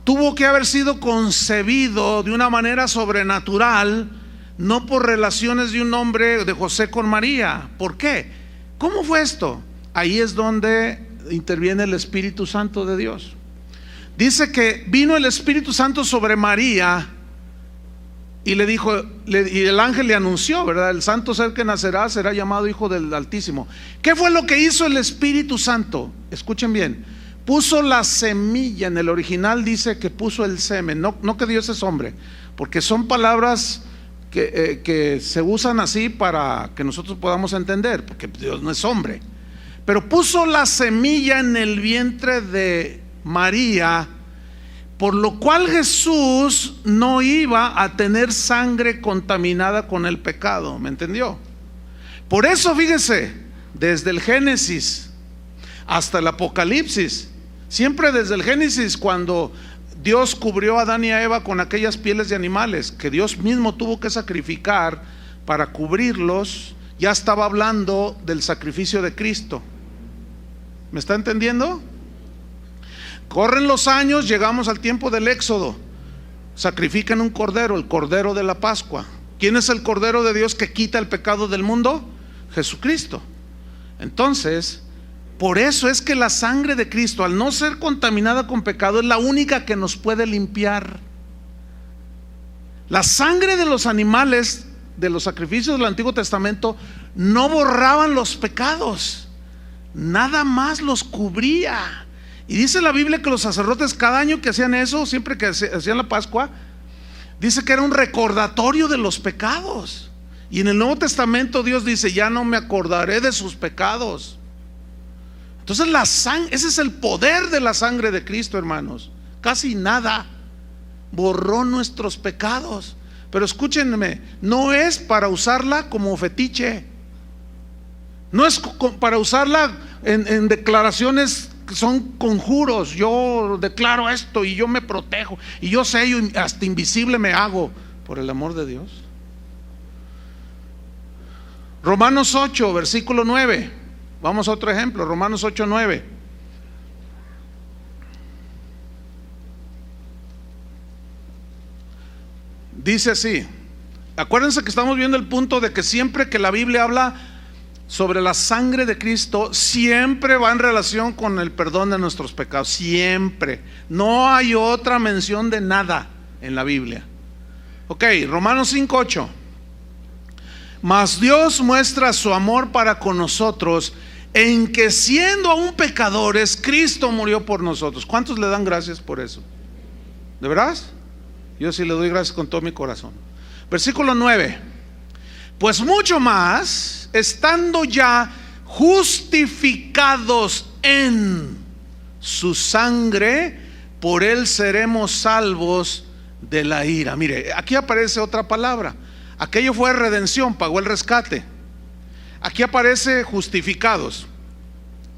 tuvo que haber sido concebido de una manera sobrenatural, no por relaciones de un hombre, de José con María. ¿Por qué? ¿Cómo fue esto? Ahí es donde interviene el Espíritu Santo de Dios. Dice que vino el Espíritu Santo sobre María y le dijo, y el ángel le anunció, ¿verdad? El santo ser que nacerá será llamado Hijo del Altísimo. ¿Qué fue lo que hizo el Espíritu Santo? Escuchen bien: puso la semilla. En el original dice que puso el semen, no que Dios es hombre, porque son palabras que se usan así para que nosotros podamos entender, porque Dios no es hombre. Pero puso la semilla en el vientre de María, por lo cual Jesús no iba a tener sangre contaminada con el pecado. ¿Me entendió? Por eso, fíjese, desde el Génesis hasta el Apocalipsis, siempre desde el Génesis, cuando Dios cubrió a Adán y a Eva con aquellas pieles de animales que Dios mismo tuvo que sacrificar para cubrirlos, ya estaba hablando del sacrificio de Cristo. ¿Me está entendiendo? Corren los años, llegamos al tiempo del Éxodo. Sacrifican un cordero, el cordero de la Pascua. ¿Quién es el cordero de Dios que quita el pecado del mundo? Jesucristo. Entonces, por eso es que la sangre de Cristo, al no ser contaminada con pecado, es la única que nos puede limpiar. La sangre de los animales, de los sacrificios del Antiguo Testamento, no borraban los pecados, nada más los cubría. Y dice la Biblia que los sacerdotes, cada año que hacían eso, siempre que hacían la Pascua, dice que era un recordatorio de los pecados. Y en el Nuevo Testamento Dios dice: ya no me acordaré de sus pecados. Entonces la sangre, ese es el poder de la sangre de Cristo, hermanos. Casi nada borró nuestros pecados. Pero escúchenme, no es para usarla como fetiche, no es para usarla en declaraciones que son conjuros. Yo declaro esto y yo me protejo y yo sello y hasta invisible me hago. Por el amor de Dios. Romanos 8, versículo 9. Vamos a otro ejemplo, Romanos 8, 9. Dice así. Acuérdense que estamos viendo el punto de que siempre que la Biblia habla sobre la sangre de Cristo, siempre va en relación con el perdón de nuestros pecados. Siempre. No hay otra mención de nada en la Biblia. Ok, Romanos 5:8. Mas Dios muestra su amor para con nosotros en que siendo aún pecadores, Cristo murió por nosotros. ¿Cuántos le dan gracias por eso? ¿De verdad? Yo sí le doy gracias con todo mi corazón. Versículo 9. Pues mucho más, estando ya justificados en su sangre, por él seremos salvos de la ira. Mire, aquí aparece otra palabra. Aquello fue redención, pagó el rescate. Aquí aparece justificados.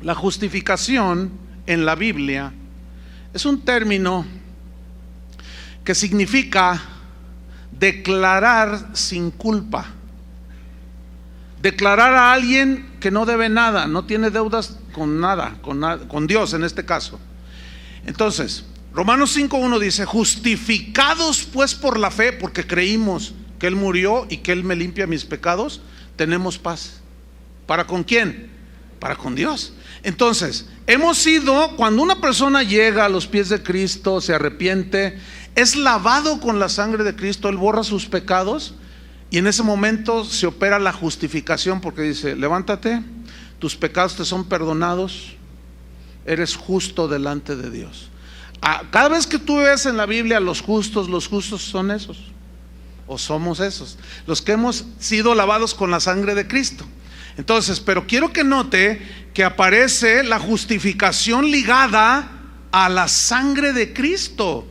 La justificación en la Biblia es un término que significa declarar sin culpa. Declarar a alguien que no debe nada, no tiene deudas con nada, con Dios en este caso. Entonces, Romanos 5:1 dice: justificados pues por la fe, porque creímos que Él murió y que Él me limpia mis pecados, tenemos paz. ¿Para con quién? Para con Dios. Entonces, hemos sido, cuando una persona llega a los pies de Cristo, se arrepiente, es lavado con la sangre de Cristo, Él borra sus pecados y en ese momento se opera la justificación, porque dice: levántate, tus pecados te son perdonados, eres justo delante de Dios. Cada vez que tú ves en la Biblia los justos son esos, o somos esos, los que hemos sido lavados con la sangre de Cristo. Entonces, pero quiero que note que aparece la justificación ligada a la sangre de Cristo.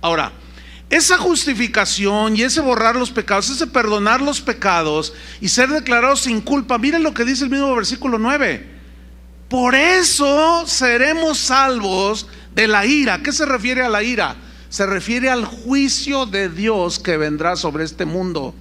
Ahora, esa justificación y ese borrar los pecados, ese perdonar los pecados y ser declarados sin culpa, miren lo que dice el mismo versículo 9: por eso seremos salvos de la ira. ¿Qué se refiere a la ira? Se refiere al juicio de Dios que vendrá sobre este mundo.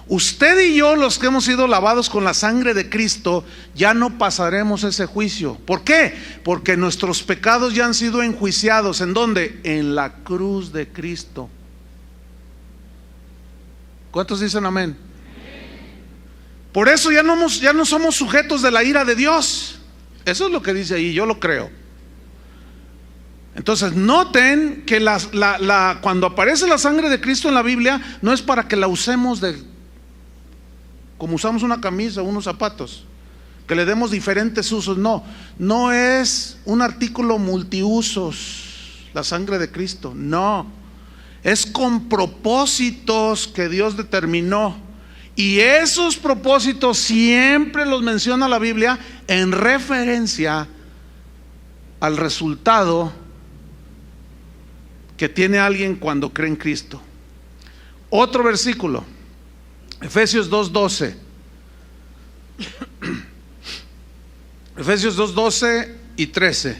Usted y yo, los que hemos sido lavados con la sangre de Cristo, ya no pasaremos ese juicio. ¿Por qué? Porque nuestros pecados ya han sido enjuiciados. ¿En dónde? En la cruz de Cristo. ¿Cuántos dicen amén? Por eso ya no somos sujetos de la ira de Dios. Eso es lo que dice ahí, yo lo creo. Entonces noten que cuando aparece la sangre de Cristo en la Biblia, no es para que la usemos como usamos una camisa o unos zapatos, que le demos diferentes usos. No es un artículo multiusos la sangre de Cristo. No, es con propósitos que Dios determinó, y esos propósitos siempre los menciona la Biblia en referencia al resultado que tiene alguien cuando cree en Cristo. Otro versículo, Efesios 2:12. Efesios 2:12 y 13.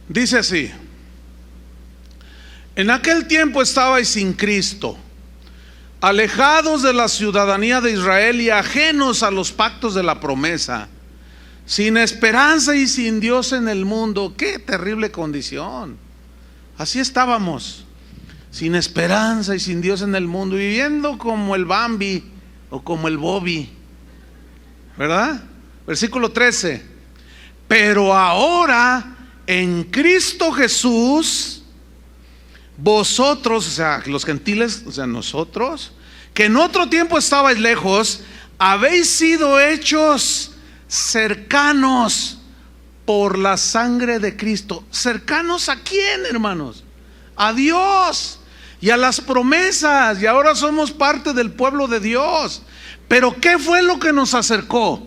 Dice así: en aquel tiempo estabais sin Cristo, alejados de la ciudadanía de Israel y ajenos a los pactos de la promesa, sin esperanza y sin Dios en el mundo. Qué terrible condición. Así estábamos, sin esperanza y sin Dios en el mundo, viviendo como el Bambi o como el Bobby, ¿verdad? Versículo 13: pero ahora en Cristo Jesús, vosotros, o sea, los gentiles, o sea, nosotros, que en otro tiempo estabais lejos, habéis sido hechos cercanos por la sangre de Cristo. ¿Cercanos a quién, hermanos? A Dios y a las promesas, y ahora somos parte del pueblo de Dios. Pero ¿qué fue lo que nos acercó?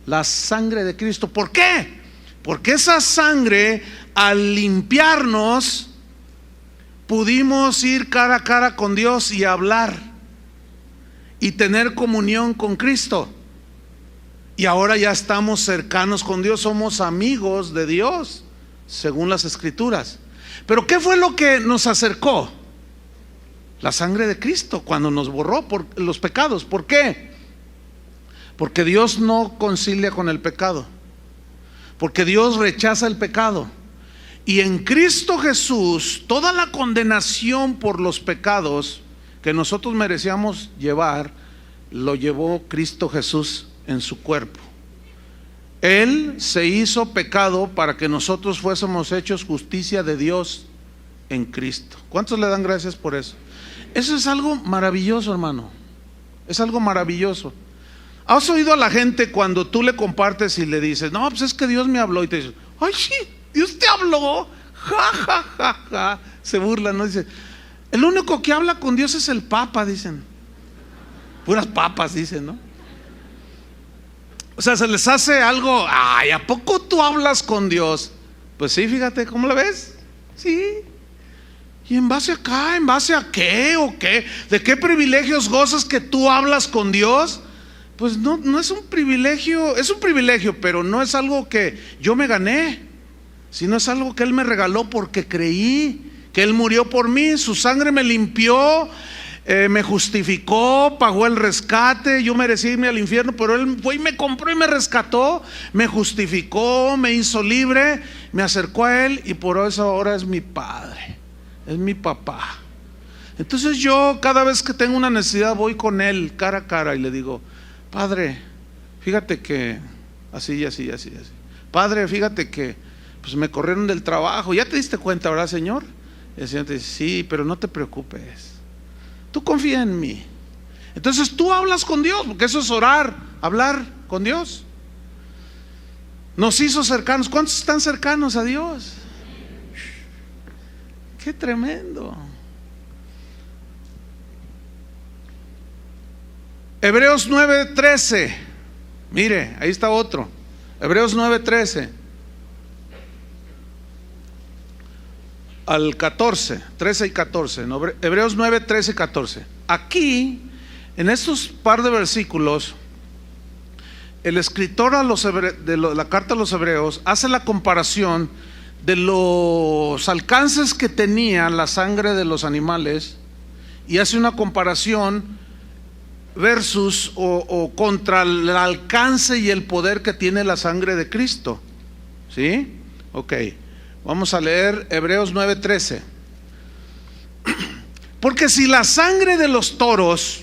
La sangre de Cristo. ¿Por qué? Porque esa sangre, al limpiarnos, pudimos ir cara a cara con Dios y hablar y tener comunión con Cristo. Y ahora ya estamos cercanos con Dios, somos amigos de Dios, según las Escrituras. Pero ¿qué fue lo que nos acercó? La sangre de Cristo, cuando nos borró por los pecados. ¿Por qué? Porque Dios no concilia con el pecado, porque Dios rechaza el pecado. Y en Cristo Jesús, toda la condenación por los pecados que nosotros merecíamos llevar, lo llevó Cristo Jesús en su cuerpo. Él se hizo pecado para que nosotros fuésemos hechos justicia de Dios en Cristo. ¿Cuántos le dan gracias por eso? Eso es algo maravilloso, hermano. Es algo maravilloso. ¿Has oído a la gente cuando tú le compartes y le dices, no, pues es que Dios me habló? Y te dice, ay, sí, Dios te habló. Ja, ja, ja, ja. Se burlan, ¿no? Dice, el único que habla con Dios es el Papa, dicen. Puras papas, dicen, ¿no? O sea, se les hace algo, ay, ¿a poco tú hablas con Dios? Pues sí, fíjate, ¿cómo lo ves? Sí. ¿Y en base acá? ¿En base a qué o qué? ¿De qué privilegios gozas que tú hablas con Dios? Pues no es un privilegio, es un privilegio, pero no es algo que yo me gané, sino es algo que Él me regaló porque creí que Él murió por mí, su sangre me limpió, me justificó, pagó el rescate. Yo merecía irme al infierno, pero Él fue y me compró y me rescató, me justificó, me hizo libre, me acercó a Él y por eso ahora es mi Padre, es mi papá. Entonces yo cada vez que tengo una necesidad voy con Él cara a cara y le digo, Padre, fíjate que así y así y así, así. Padre, fíjate que pues me corrieron del trabajo. ¿Ya te diste cuenta, verdad, Señor? Y el Señor te dice, sí, pero no te preocupes, tú confía en mí. Entonces tú hablas con Dios, porque eso es orar, hablar con Dios. Nos hizo cercanos. ¿Cuántos están cercanos a Dios? Qué tremendo. Hebreos 9:13. Mire, ahí está otro. Hebreos 9:13 al 14, 13 y 14. No, Hebreos 9, 13 y 14. Aquí, en estos par de versículos, el escritor de la carta a los Hebreos hace la comparación de los alcances que tenía la sangre de los animales y hace una comparación versus o contra el alcance y el poder que tiene la sangre de Cristo. ¿Sí? Ok, vamos a leer Hebreos 9:13. Porque si la sangre de los toros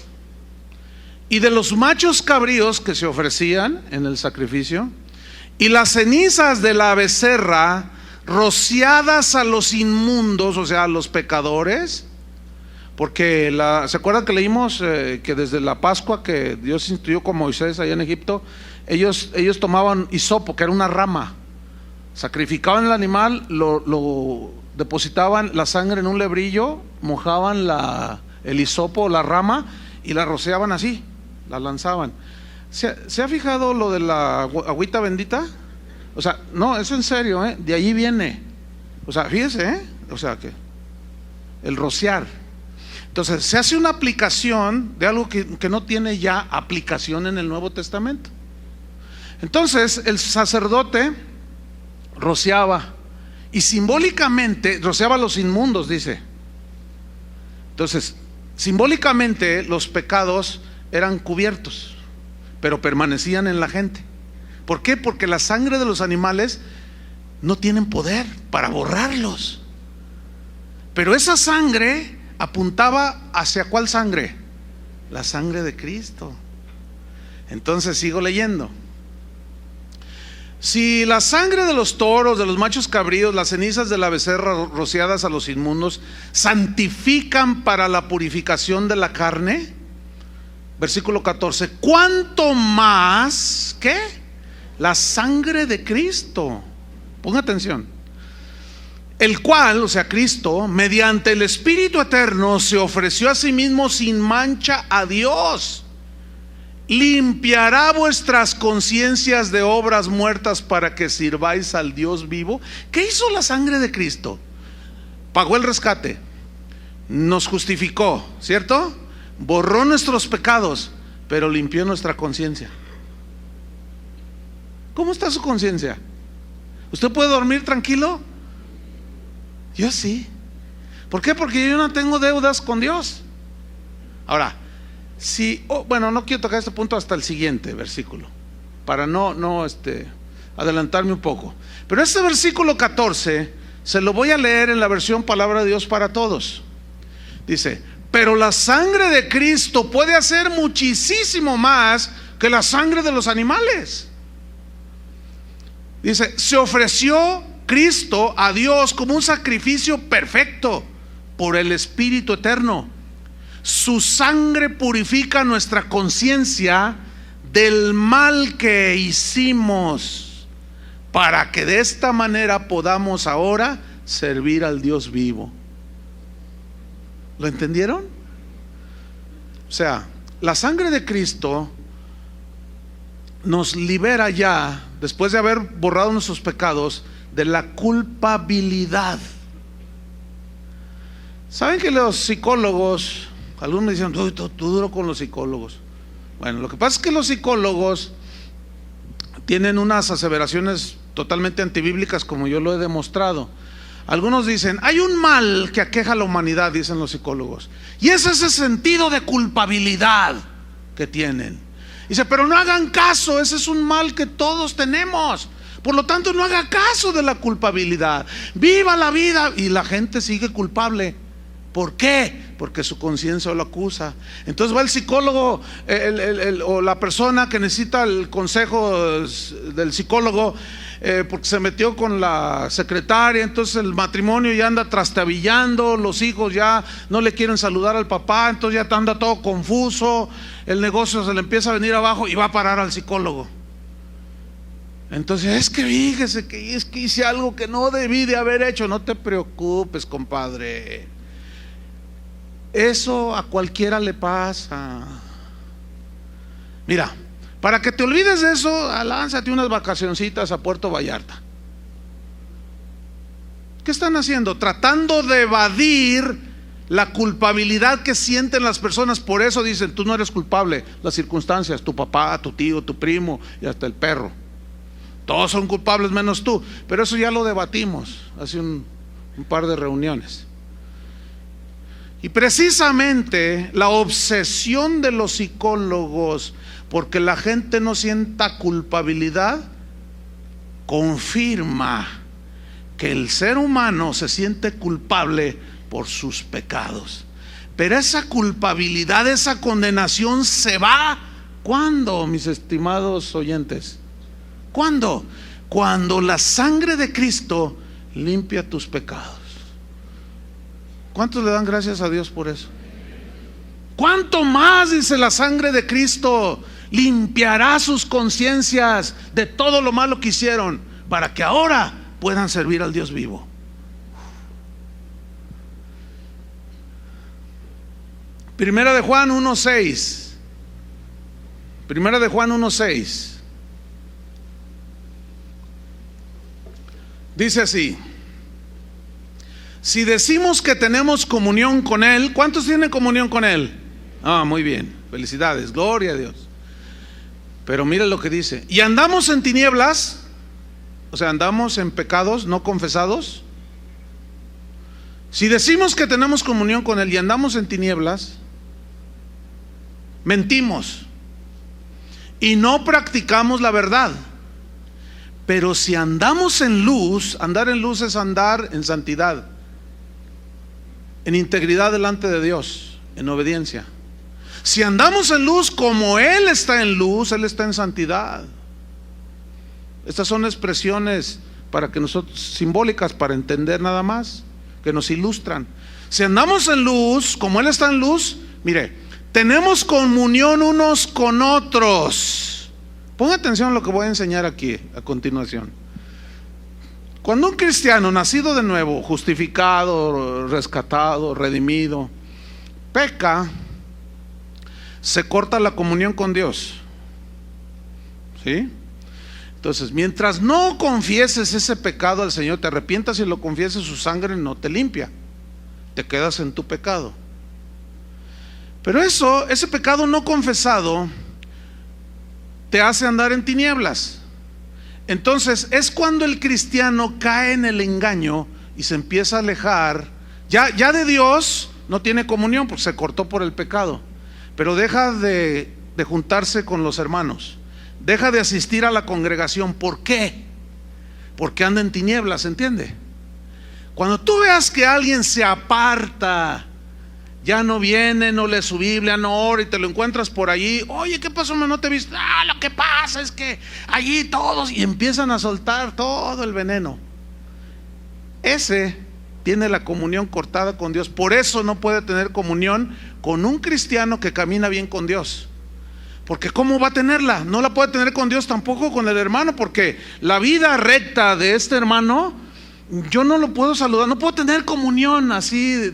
y de los machos cabríos que se ofrecían en el sacrificio y las cenizas de la becerra rociadas a los inmundos, o sea, a los pecadores, porque ¿se acuerdan que leímos que desde la Pascua que Dios instituyó con Moisés allá en Egipto, ellos tomaban hisopo, que era una rama, sacrificaban el animal, lo depositaban la sangre en un lebrillo, mojaban el hisopo, la rama, y la rociaban así, la lanzaban. ¿Se ha fijado lo de la agüita bendita? O sea, no, es en serio, de allí viene. O sea, fíjese, o sea, que el rociar. Entonces se hace una aplicación de algo que no tiene ya aplicación en el Nuevo Testamento. Entonces el sacerdote rociaba, y simbólicamente rociaba a los inmundos, dice. Entonces simbólicamente los pecados eran cubiertos, pero permanecían en la gente. ¿Por qué? Porque la sangre de los animales no tienen poder para borrarlos, pero esa sangre apuntaba hacia ¿cuál sangre? La sangre de Cristo. Entonces sigo leyendo. Si la sangre de los toros, de los machos cabríos, las cenizas de la becerra rociadas a los inmundos santifican para la purificación de la carne, versículo 14, ¿cuánto más qué? La sangre de Cristo. Ponga atención. El cual, o sea, Cristo, mediante el Espíritu Eterno se ofreció a sí mismo sin mancha a Dios, limpiará vuestras conciencias de obras muertas para que sirváis al Dios vivo. ¿Qué hizo la sangre de Cristo? Pagó el rescate, nos justificó, ¿cierto? Borró nuestros pecados, pero limpió nuestra conciencia. ¿Cómo está su conciencia? ¿Usted puede dormir tranquilo? Yo sí. ¿Por qué? Porque yo no tengo deudas con Dios. Ahora, bueno, no quiero tocar este punto hasta el siguiente versículo, para no adelantarme un poco. Pero este versículo 14 Se lo voy a leer en la versión Palabra de Dios para Todos. Dice: pero la sangre de Cristo puede hacer muchísimo más que la sangre de los animales. Dice: se ofreció Cristo a Dios como un sacrificio perfecto por el Espíritu eterno. Su sangre purifica nuestra conciencia del mal que hicimos, para que de esta manera podamos ahora servir al Dios vivo. ¿Lo entendieron? O sea, la sangre de Cristo nos libera ya, después de haber borrado nuestros pecados, de la culpabilidad. ¿Saben que los psicólogos, algunos me dicen, tú duro con los psicólogos? Bueno, lo que pasa es que los psicólogos tienen unas aseveraciones totalmente antibíblicas, como yo lo he demostrado. Algunos dicen, hay un mal que aqueja a la humanidad, dicen los psicólogos, y es ese sentido de culpabilidad que tienen. Dice, pero no hagan caso, ese es un mal que todos tenemos. Por lo tanto, no haga caso de la culpabilidad. Viva la vida. Y la gente sigue culpable. ¿Por qué? Porque su conciencia lo acusa. Entonces va el psicólogo o la persona que necesita el consejo del psicólogo, porque se metió con la secretaria. Entonces el matrimonio ya anda trastabillando, los hijos ya no le quieren saludar al papá, entonces ya anda todo confuso, el negocio se le empieza a venir abajo y va a parar al psicólogo. Entonces, es que fíjese que hice algo que no debí de haber hecho. No te preocupes, compadre, eso a cualquiera le pasa. Mira, para que te olvides de eso, lánzate unas vacacioncitas a Puerto Vallarta. ¿Qué están haciendo? Tratando de evadir la culpabilidad que sienten las personas. Por eso dicen, tú no eres culpable. Las circunstancias, tu papá, tu tío, tu primo y hasta el perro, todos son culpables menos tú. Pero eso ya lo debatimos hace un par de reuniones. Y precisamente la obsesión de los psicólogos porque la gente no sienta culpabilidad confirma que el ser humano se siente culpable por sus pecados. Pero esa culpabilidad, esa condenación se va. ¿Cuándo, mis estimados oyentes? ¿Cuándo? Cuando la sangre de Cristo limpia tus pecados. ¿Cuántos le dan gracias a Dios por eso? ¿Cuánto más, dice, la sangre de Cristo limpiará sus conciencias de todo lo malo que hicieron, para que ahora puedan servir al Dios vivo? Primera de Juan 1:6. Primera de Juan 1:6. Dice así: si decimos que tenemos comunión con Él, ¿cuántos tienen comunión con Él? Muy bien, felicidades, gloria a Dios. Pero mira lo que dice: y andamos en tinieblas, o sea, andamos en pecados no confesados. Si decimos que tenemos comunión con Él y andamos en tinieblas, mentimos y no practicamos la verdad. Pero si andamos en luz, andar en luz es andar en santidad, en integridad delante de Dios, en obediencia. Si andamos en luz como Él está en luz, Él está en santidad. Estas son expresiones para que nosotros, simbólicas para entender nada más, que nos ilustran. Si andamos en luz como Él está en luz, mire, tenemos comunión unos con otros. Ponga atención a lo que voy a enseñar aquí a continuación. Cuando un cristiano nacido de nuevo, justificado, rescatado, redimido, peca, se corta la comunión con Dios. ¿Sí? Entonces, mientras no confieses ese pecado al Señor, te arrepientas y lo confieses, su sangre no te limpia, te quedas en tu pecado. Pero ese pecado no confesado te hace andar en tinieblas. Entonces es cuando el cristiano cae en el engaño y se empieza a alejar ya de Dios. No tiene comunión porque se cortó por el pecado, pero deja de juntarse con los hermanos, deja de asistir a la congregación. ¿Por qué? Porque anda en tinieblas, ¿entiende? Cuando tú veas que alguien se aparta, ya no viene, no lee su Biblia, no ora, y te lo encuentras por allí, oye, ¿qué pasó? No te viste. Lo que pasa es que allí todos, y empiezan a soltar todo el veneno. Ese tiene la comunión cortada con Dios. Por eso no puede tener comunión con un cristiano que camina bien con Dios. Porque ¿cómo va a tenerla? No la puede tener con Dios, tampoco con el hermano, porque la vida recta de este hermano, yo no lo puedo saludar, no puedo tener comunión así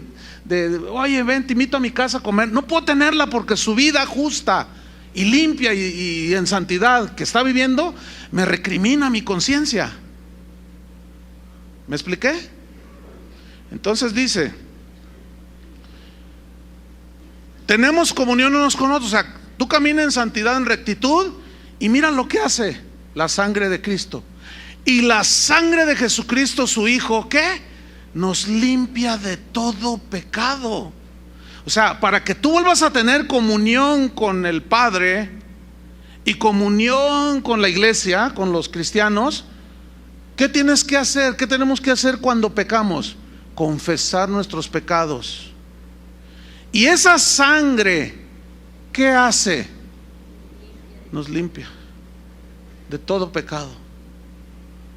oye, ven, te invito a mi casa a comer. No puedo tenerla porque su vida justa y limpia y en santidad que está viviendo me recrimina mi conciencia. ¿Me expliqué? Entonces dice, tenemos comunión unos con otros. O sea, tú caminas en santidad, en rectitud, y mira lo que hace la sangre de Cristo. Y la sangre de Jesucristo, su Hijo, ¿qué? Nos limpia de todo pecado. O sea, para que tú vuelvas a tener comunión con el Padre y comunión con la iglesia, con los cristianos, ¿qué tienes que hacer? ¿Qué tenemos que hacer cuando pecamos? Confesar nuestros pecados. Y esa sangre, ¿qué hace? Nos limpia de todo pecado.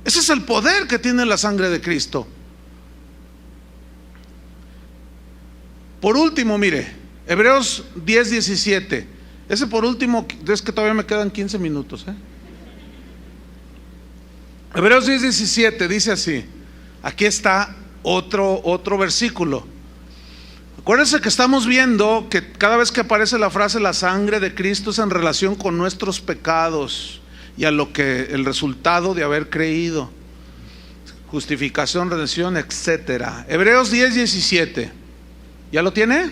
Ese es el poder que tiene la sangre de Cristo. Por último, mire, Hebreos 10:17. Ese por último, es que todavía me quedan 15 minutos. Hebreos 10:17 dice así. Aquí está otro versículo. Acuérdense que estamos viendo que cada vez que aparece la frase la sangre de Cristo es en relación con nuestros pecados y a lo que el resultado de haber creído, justificación, redención, etcétera. Hebreos 10:17. ¿Ya lo tiene?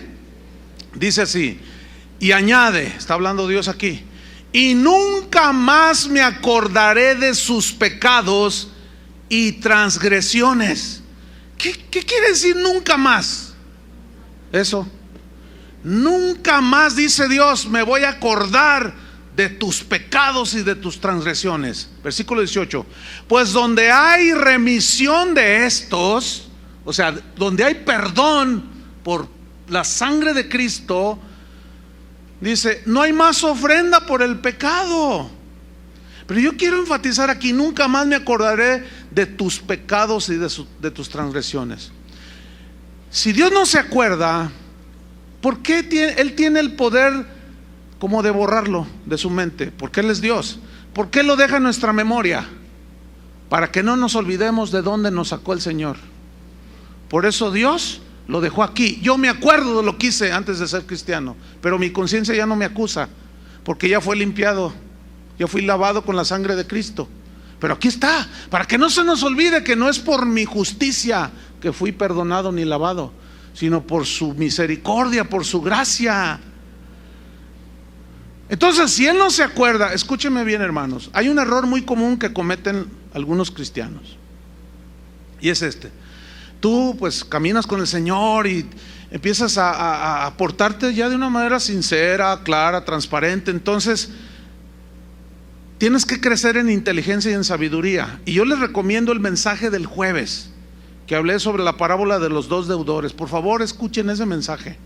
Dice así, y añade, está hablando Dios aquí, y nunca más me acordaré de sus pecados y transgresiones. ¿Qué quiere decir nunca más? Eso, nunca más, dice Dios, me voy a acordar de tus pecados y de tus transgresiones. Versículo 18, pues donde hay remisión de estos, o sea, donde hay perdón por la sangre de Cristo, dice, no hay más ofrenda por el pecado. Pero yo quiero enfatizar aquí, nunca más me acordaré de tus pecados y de tus transgresiones. Si Dios no se acuerda, ¿por qué Él tiene el poder como de borrarlo de su mente? Porque Él es Dios. ¿Por qué lo deja en nuestra memoria? Para que no nos olvidemos de dónde nos sacó el Señor. Por eso Dios lo dejó aquí. Yo me acuerdo de lo que hice antes de ser cristiano, pero mi conciencia ya no me acusa, porque ya fue limpiado, ya fui lavado con la sangre de Cristo. Pero aquí está, para que no se nos olvide que no es por mi justicia que fui perdonado ni lavado, sino por su misericordia, por su gracia. Entonces, si Él no se acuerda, escúcheme bien, hermanos, hay un error muy común que cometen algunos cristianos, y es este. Tú pues caminas con el Señor y empiezas a portarte ya de una manera sincera, clara, transparente. Entonces tienes que crecer en inteligencia y en sabiduría. Y yo les recomiendo el mensaje del jueves, que hablé sobre la parábola de los dos deudores. Por favor, escuchen ese mensaje.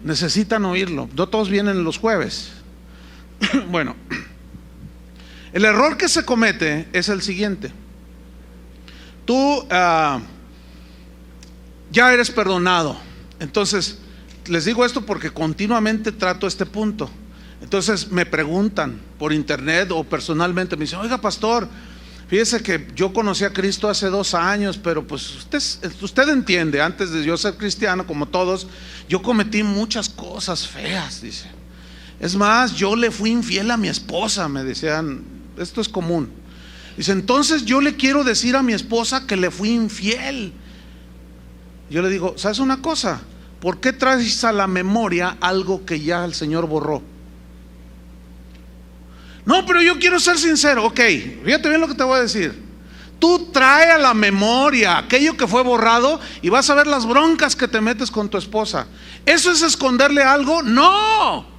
Necesitan oírlo. No todos vienen los jueves. Bueno, el error que se comete es el siguiente. Tú ya eres perdonado. Entonces, les digo esto porque continuamente trato este punto. Entonces me preguntan por internet o personalmente, me dicen, oiga pastor, fíjese que yo conocí a Cristo hace 2 años, pero pues usted entiende, antes de yo ser cristiano, como todos, yo cometí muchas cosas feas, dice. Es más, yo le fui infiel a mi esposa, me decían, esto es común. Dice, entonces yo le quiero decir a mi esposa que le fui infiel. Yo le digo, ¿sabes una cosa? ¿Por qué traes a la memoria algo que ya el Señor borró? No, pero yo quiero ser sincero. Ok, fíjate bien lo que te voy a decir. Tú trae a la memoria aquello que fue borrado y vas a ver las broncas que te metes con tu esposa. ¿Eso es esconderle algo? No.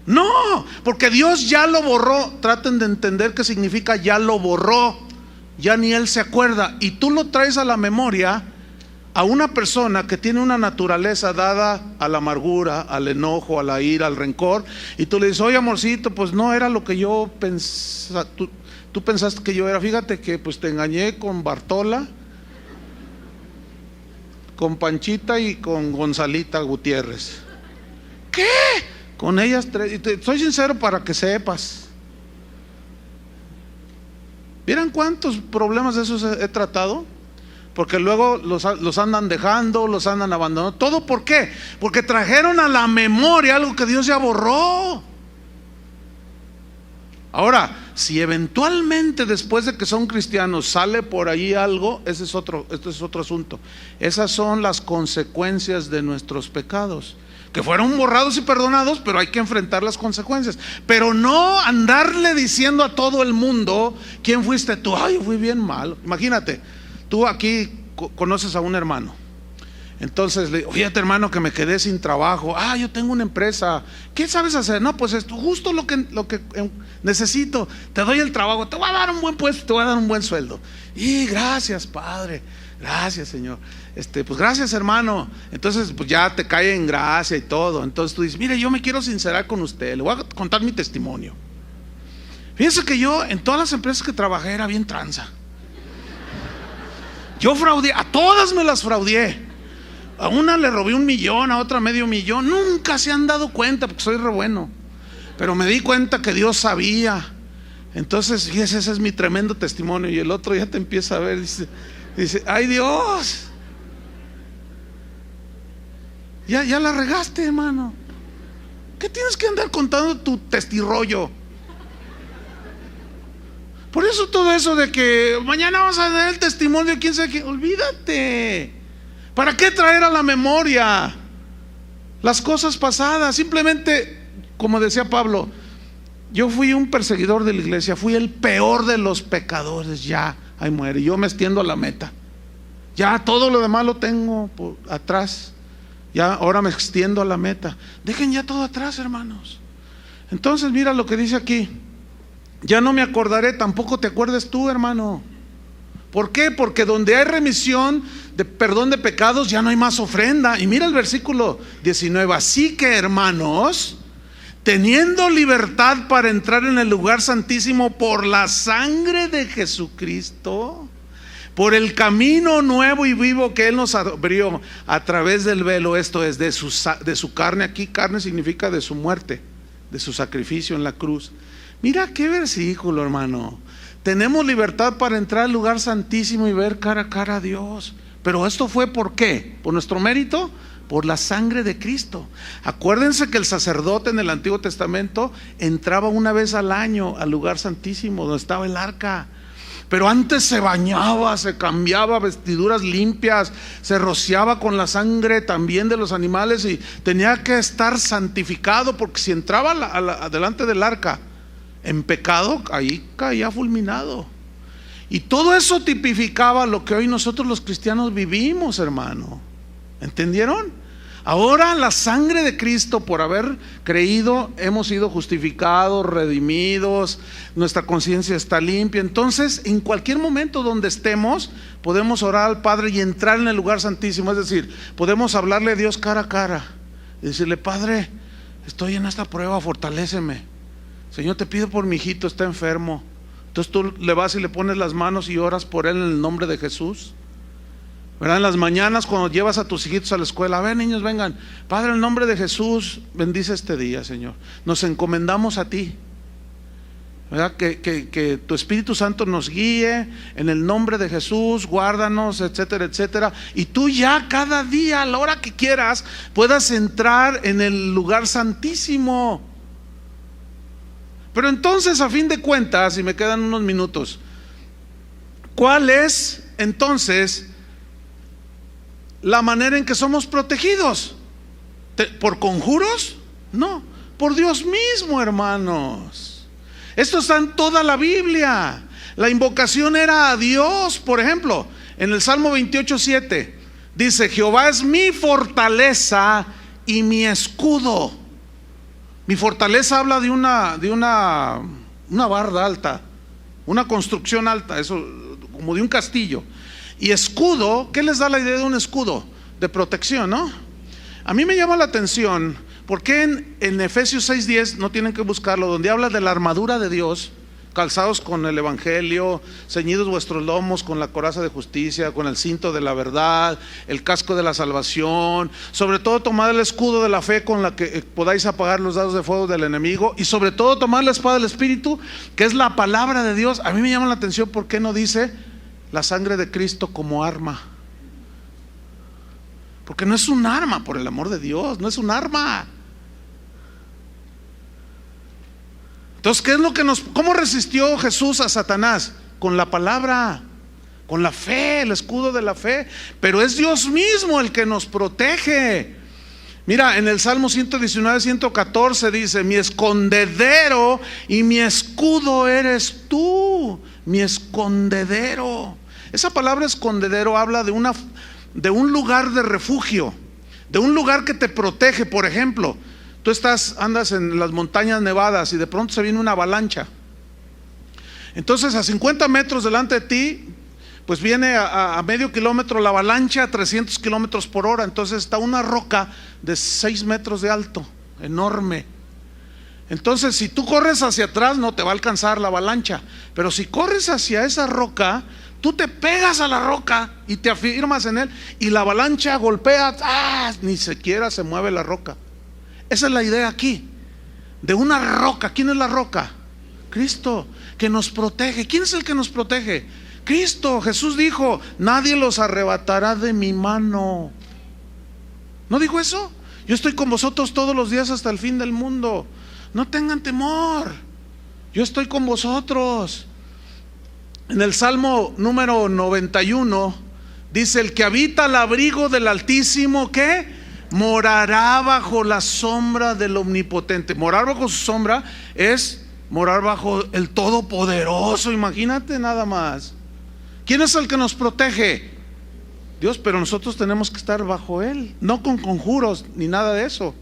No, porque Dios ya lo borró. Traten de entender qué significa ya lo borró. ya ni él se acuerda. Y tú lo traes a la memoria a una persona que tiene una naturaleza dada a la amargura, al enojo, a la ira, al rencor, y tú le dices: oye, amorcito, pues no era lo que yo pensaba, tú pensaste que yo era, fíjate que pues te engañé con Bartola, con Panchita y con Gonzalita Gutiérrez. ¿Qué? Con ellas tres. Y soy sincero para que sepas. ¿Vieran cuántos problemas de esos he tratado? Porque luego los andan dejando, los andan abandonando. ¿Todo por qué? Porque trajeron a la memoria algo que Dios ya borró. Ahora, si eventualmente después de que son cristianos sale por ahí algo, este es otro asunto. Esas son las consecuencias de nuestros pecados, que fueron borrados y perdonados, pero hay que enfrentar las consecuencias. Pero no andarle diciendo a todo el mundo: ¿quién fuiste tú? Ay, yo fui bien malo. Imagínate, tú aquí conoces a un hermano. Entonces le digo: fíjate, hermano, que me quedé sin trabajo. Yo tengo una empresa. ¿Qué sabes hacer? No, pues esto, justo lo que necesito. Te doy el trabajo, te voy a dar un buen puesto, te voy a dar un buen sueldo. Y gracias, Padre, gracias, Señor. Pues gracias, hermano. Entonces pues ya te cae en gracia y todo. Entonces tú dices: mire, yo me quiero sincerar con usted, le voy a contar mi testimonio. Fíjense que yo en todas las empresas que trabajé era bien tranza. Yo fraudé, a todas me las fraudé. A una le robé 1 millón, a otra medio millón. Nunca se han dado cuenta porque soy re bueno. Pero me di cuenta que Dios sabía. Entonces, fíjese, ese es mi tremendo testimonio. Y el otro ya te empieza a ver, dice: ¡ay, Dios! Ya la regaste, hermano. ¿Qué tienes que andar contando tu testirollo? Por eso todo eso de que mañana vas a dar el testimonio de quién sabe quién, olvídate. ¿Para qué traer a la memoria las cosas pasadas? Simplemente, como decía Pablo, yo fui un perseguidor de la iglesia, fui el peor de los pecadores. Ya, ahí muere, yo me extiendo a la meta. Ya todo lo demás lo tengo por atrás. Ya ahora me extiendo a la meta. Dejen ya todo atrás, hermanos. Entonces mira lo que dice aquí: ya no me acordaré, tampoco te acuerdes tú, hermano. ¿Por qué? Porque donde hay remisión de perdón de pecados, ya no hay más ofrenda. Y mira el versículo 19: así que, hermanos, teniendo libertad para entrar en el lugar santísimo por la sangre de Jesucristo, por el camino nuevo y vivo que Él nos abrió a través del velo, esto es, de su carne. Aquí carne significa de su muerte, de su sacrificio en la cruz. Mira qué versículo, hermano. Tenemos libertad para entrar al lugar santísimo y ver cara a cara a Dios. Pero esto fue ¿por qué? ¿Por nuestro mérito? Por la sangre de Cristo. Acuérdense que el sacerdote en el Antiguo Testamento entraba una vez al año al lugar santísimo donde estaba el arca. Pero antes se bañaba, se cambiaba vestiduras limpias, se rociaba con la sangre también de los animales y tenía que estar santificado, porque si entraba delante del arca en pecado, ahí caía fulminado. Y todo eso tipificaba lo que hoy nosotros los cristianos vivimos, hermano. ¿Entendieron? Ahora la sangre de Cristo, por haber creído, hemos sido justificados, redimidos, nuestra conciencia está limpia. Entonces, en cualquier momento donde estemos, podemos orar al Padre y entrar en el lugar santísimo. Es decir, podemos hablarle a Dios cara a cara y decirle: Padre, estoy en esta prueba, fortaléceme. Señor, te pido por mi hijito, está enfermo. Entonces tú le vas y le pones las manos y oras por él en el nombre de Jesús. ¿Verdad? En las mañanas cuando llevas a tus hijitos a la escuela: a ver, niños, vengan. Padre, en el nombre de Jesús, bendice este día, Señor. Nos encomendamos a ti. ¿Verdad? Que tu Espíritu Santo nos guíe en el nombre de Jesús, guárdanos, etcétera, etcétera. Y tú ya cada día, a la hora que quieras, puedas entrar en el lugar santísimo. Pero entonces, a fin de cuentas, y me quedan unos minutos, ¿cuál es entonces la manera en que somos protegidos? ¿Por conjuros? No, por Dios mismo, hermanos. Esto está en toda la Biblia. La invocación era a Dios. Por ejemplo, en el Salmo 28:7 dice: Jehová es mi fortaleza y mi escudo. Mi fortaleza habla de una barda alta, una construcción alta. Eso como de un castillo. Y escudo, ¿qué les da la idea de un escudo? De protección, ¿no? A mí me llama la atención, porque en Efesios 6:10, no tienen que buscarlo, donde habla de la armadura de Dios, calzados con el evangelio, ceñidos vuestros lomos con la coraza de justicia, con el cinto de la verdad, el casco de la salvación, sobre todo tomad el escudo de la fe con la que podáis apagar los dardos de fuego del enemigo, y sobre todo tomad la espada del Espíritu, que es la palabra de Dios. A mí me llama la atención, ¿por qué no dice la sangre de Cristo como arma? Porque no es un arma, por el amor de Dios, no es un arma. Entonces, ¿qué es lo que cómo resistió Jesús a Satanás? Con la palabra, con la fe, el escudo de la fe. Pero es Dios mismo el que nos protege. Mira, en el Salmo 119, 114 dice: mi escondedero y mi escudo eres tú, mi escondedero. Esa palabra escondedero habla de un lugar de refugio, de un lugar que te protege. Por ejemplo, tú andas en las montañas nevadas y de pronto se viene una avalancha. Entonces a 50 metros delante de ti, pues viene a medio kilómetro la avalancha a 300 kilómetros por hora. Entonces está una roca de 6 metros de alto, enorme. Entonces si tú corres hacia atrás no te va a alcanzar la avalancha, pero si corres hacia esa roca, tú te pegas a la roca y te afirmas en él, y la avalancha golpea, ni siquiera se mueve la roca. Esa es la idea aquí, de una roca. ¿Quién es la roca? Cristo, que nos protege. ¿Quién es el que nos protege? Cristo. Jesús dijo: nadie los arrebatará de mi mano. ¿No dijo eso? Yo estoy con vosotros todos los días hasta el fin del mundo. No tengan temor, yo estoy con vosotros. En el Salmo número 91 dice: el que habita al abrigo del Altísimo, ¿qué? Morará bajo la sombra del Omnipotente. Morar bajo su sombra es morar bajo el Todopoderoso. Imagínate nada más. ¿Quién es el que nos protege? Dios, pero nosotros tenemos que estar bajo Él, no con conjuros ni nada de eso.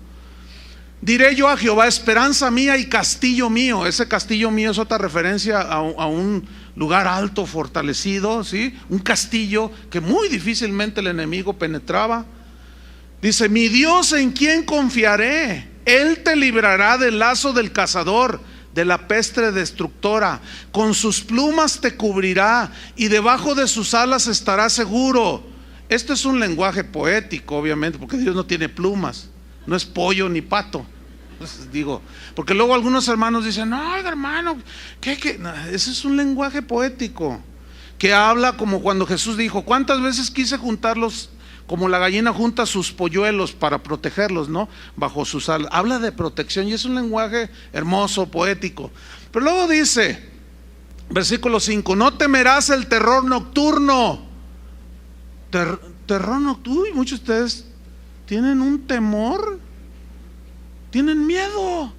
Diré yo a Jehová: esperanza mía y castillo mío. Ese castillo mío es otra referencia a un lugar alto, fortalecido, ¿sí? Un castillo que muy difícilmente el enemigo penetraba. Dice: mi Dios, ¿en quién confiaré? Él te librará del lazo del cazador, de la peste destructora. Con sus plumas te cubrirá y debajo de sus alas estarás seguro. Esto es un lenguaje poético, obviamente, porque Dios no tiene plumas, no es pollo ni pato. Entonces, digo, porque luego algunos hermanos dicen: no, hermano, ¿qué? No, ese es un lenguaje poético que habla como cuando Jesús dijo: ¿cuántas veces quise juntarlos como la gallina junta sus polluelos para protegerlos, ¿no? Bajo sus alas. Habla de protección y es un lenguaje hermoso, poético. Pero luego dice, versículo 5: no temerás el terror nocturno. Terror nocturno. Uy, muchos de ustedes tienen un temor, tienen miedo,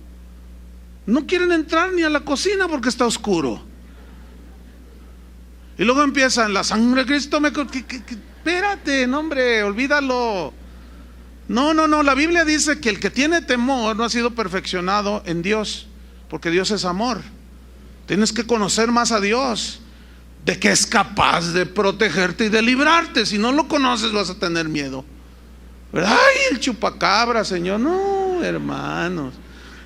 no quieren entrar ni a la cocina porque está oscuro. Y luego empiezan: la sangre de Cristo me... Espérate, no, hombre, olvídalo. No, la Biblia dice que el que tiene temor no ha sido perfeccionado en Dios, porque Dios es amor. Tienes que conocer más a Dios, de que es capaz de protegerte y de librarte. Si no lo conoces vas a tener miedo, ¿verdad? Ay, el chupacabra, Señor. No, hermanos,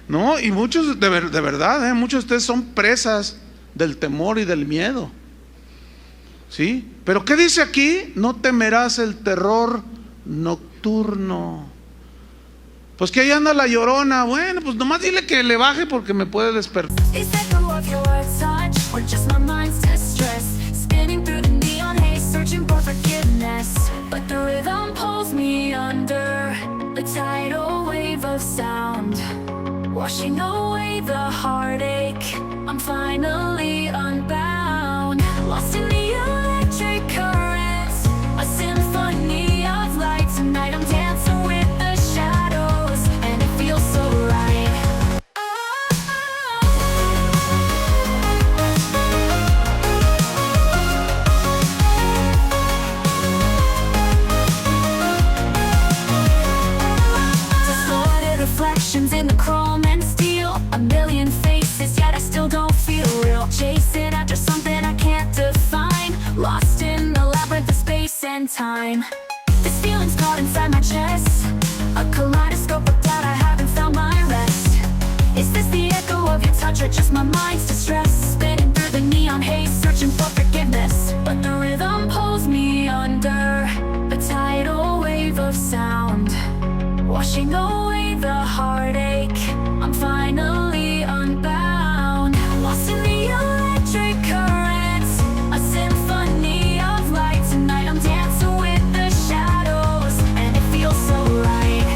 no. Y muchos, de verdad, muchos de ustedes son presas del temor y del miedo, ¿sí? Pero ¿qué dice aquí? No temerás el terror nocturno. Pues que ahí anda la llorona. Bueno, pues nomás dile que le baje porque me puede despertar. Washing away the heartache, I'm finally unbound. Lost in the electric currents, a symphony of light. Tonight I'm dancing with the shadows, and it feels so right. Distorted reflections in the chrome and steel, a million faces, yet I still don't feel real. Chasing after something I can't define. and time. This feeling's caught inside my chest, a kaleidoscope of doubt, I haven't found my rest. Is this the echo of your touch or just my mind's distress? Spinning through the neon haze, searching for forgiveness, but the rhythm pulls me under, a tidal wave of sound, washing away the heartache. I'm finally unbound, lost in the electric currents, a symphony of light. Tonight I'm dancing with the shadows, and it feels so right.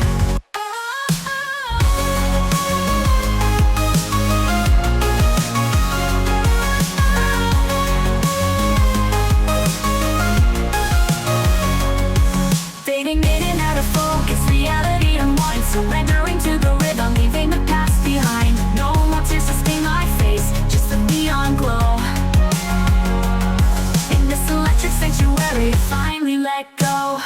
Fading in and out of focus, reality unwinds, surrendering to the rhythm, leaving the past behind. No more tears to stain my face, just a neon glow. In this electric sanctuary, finally let go.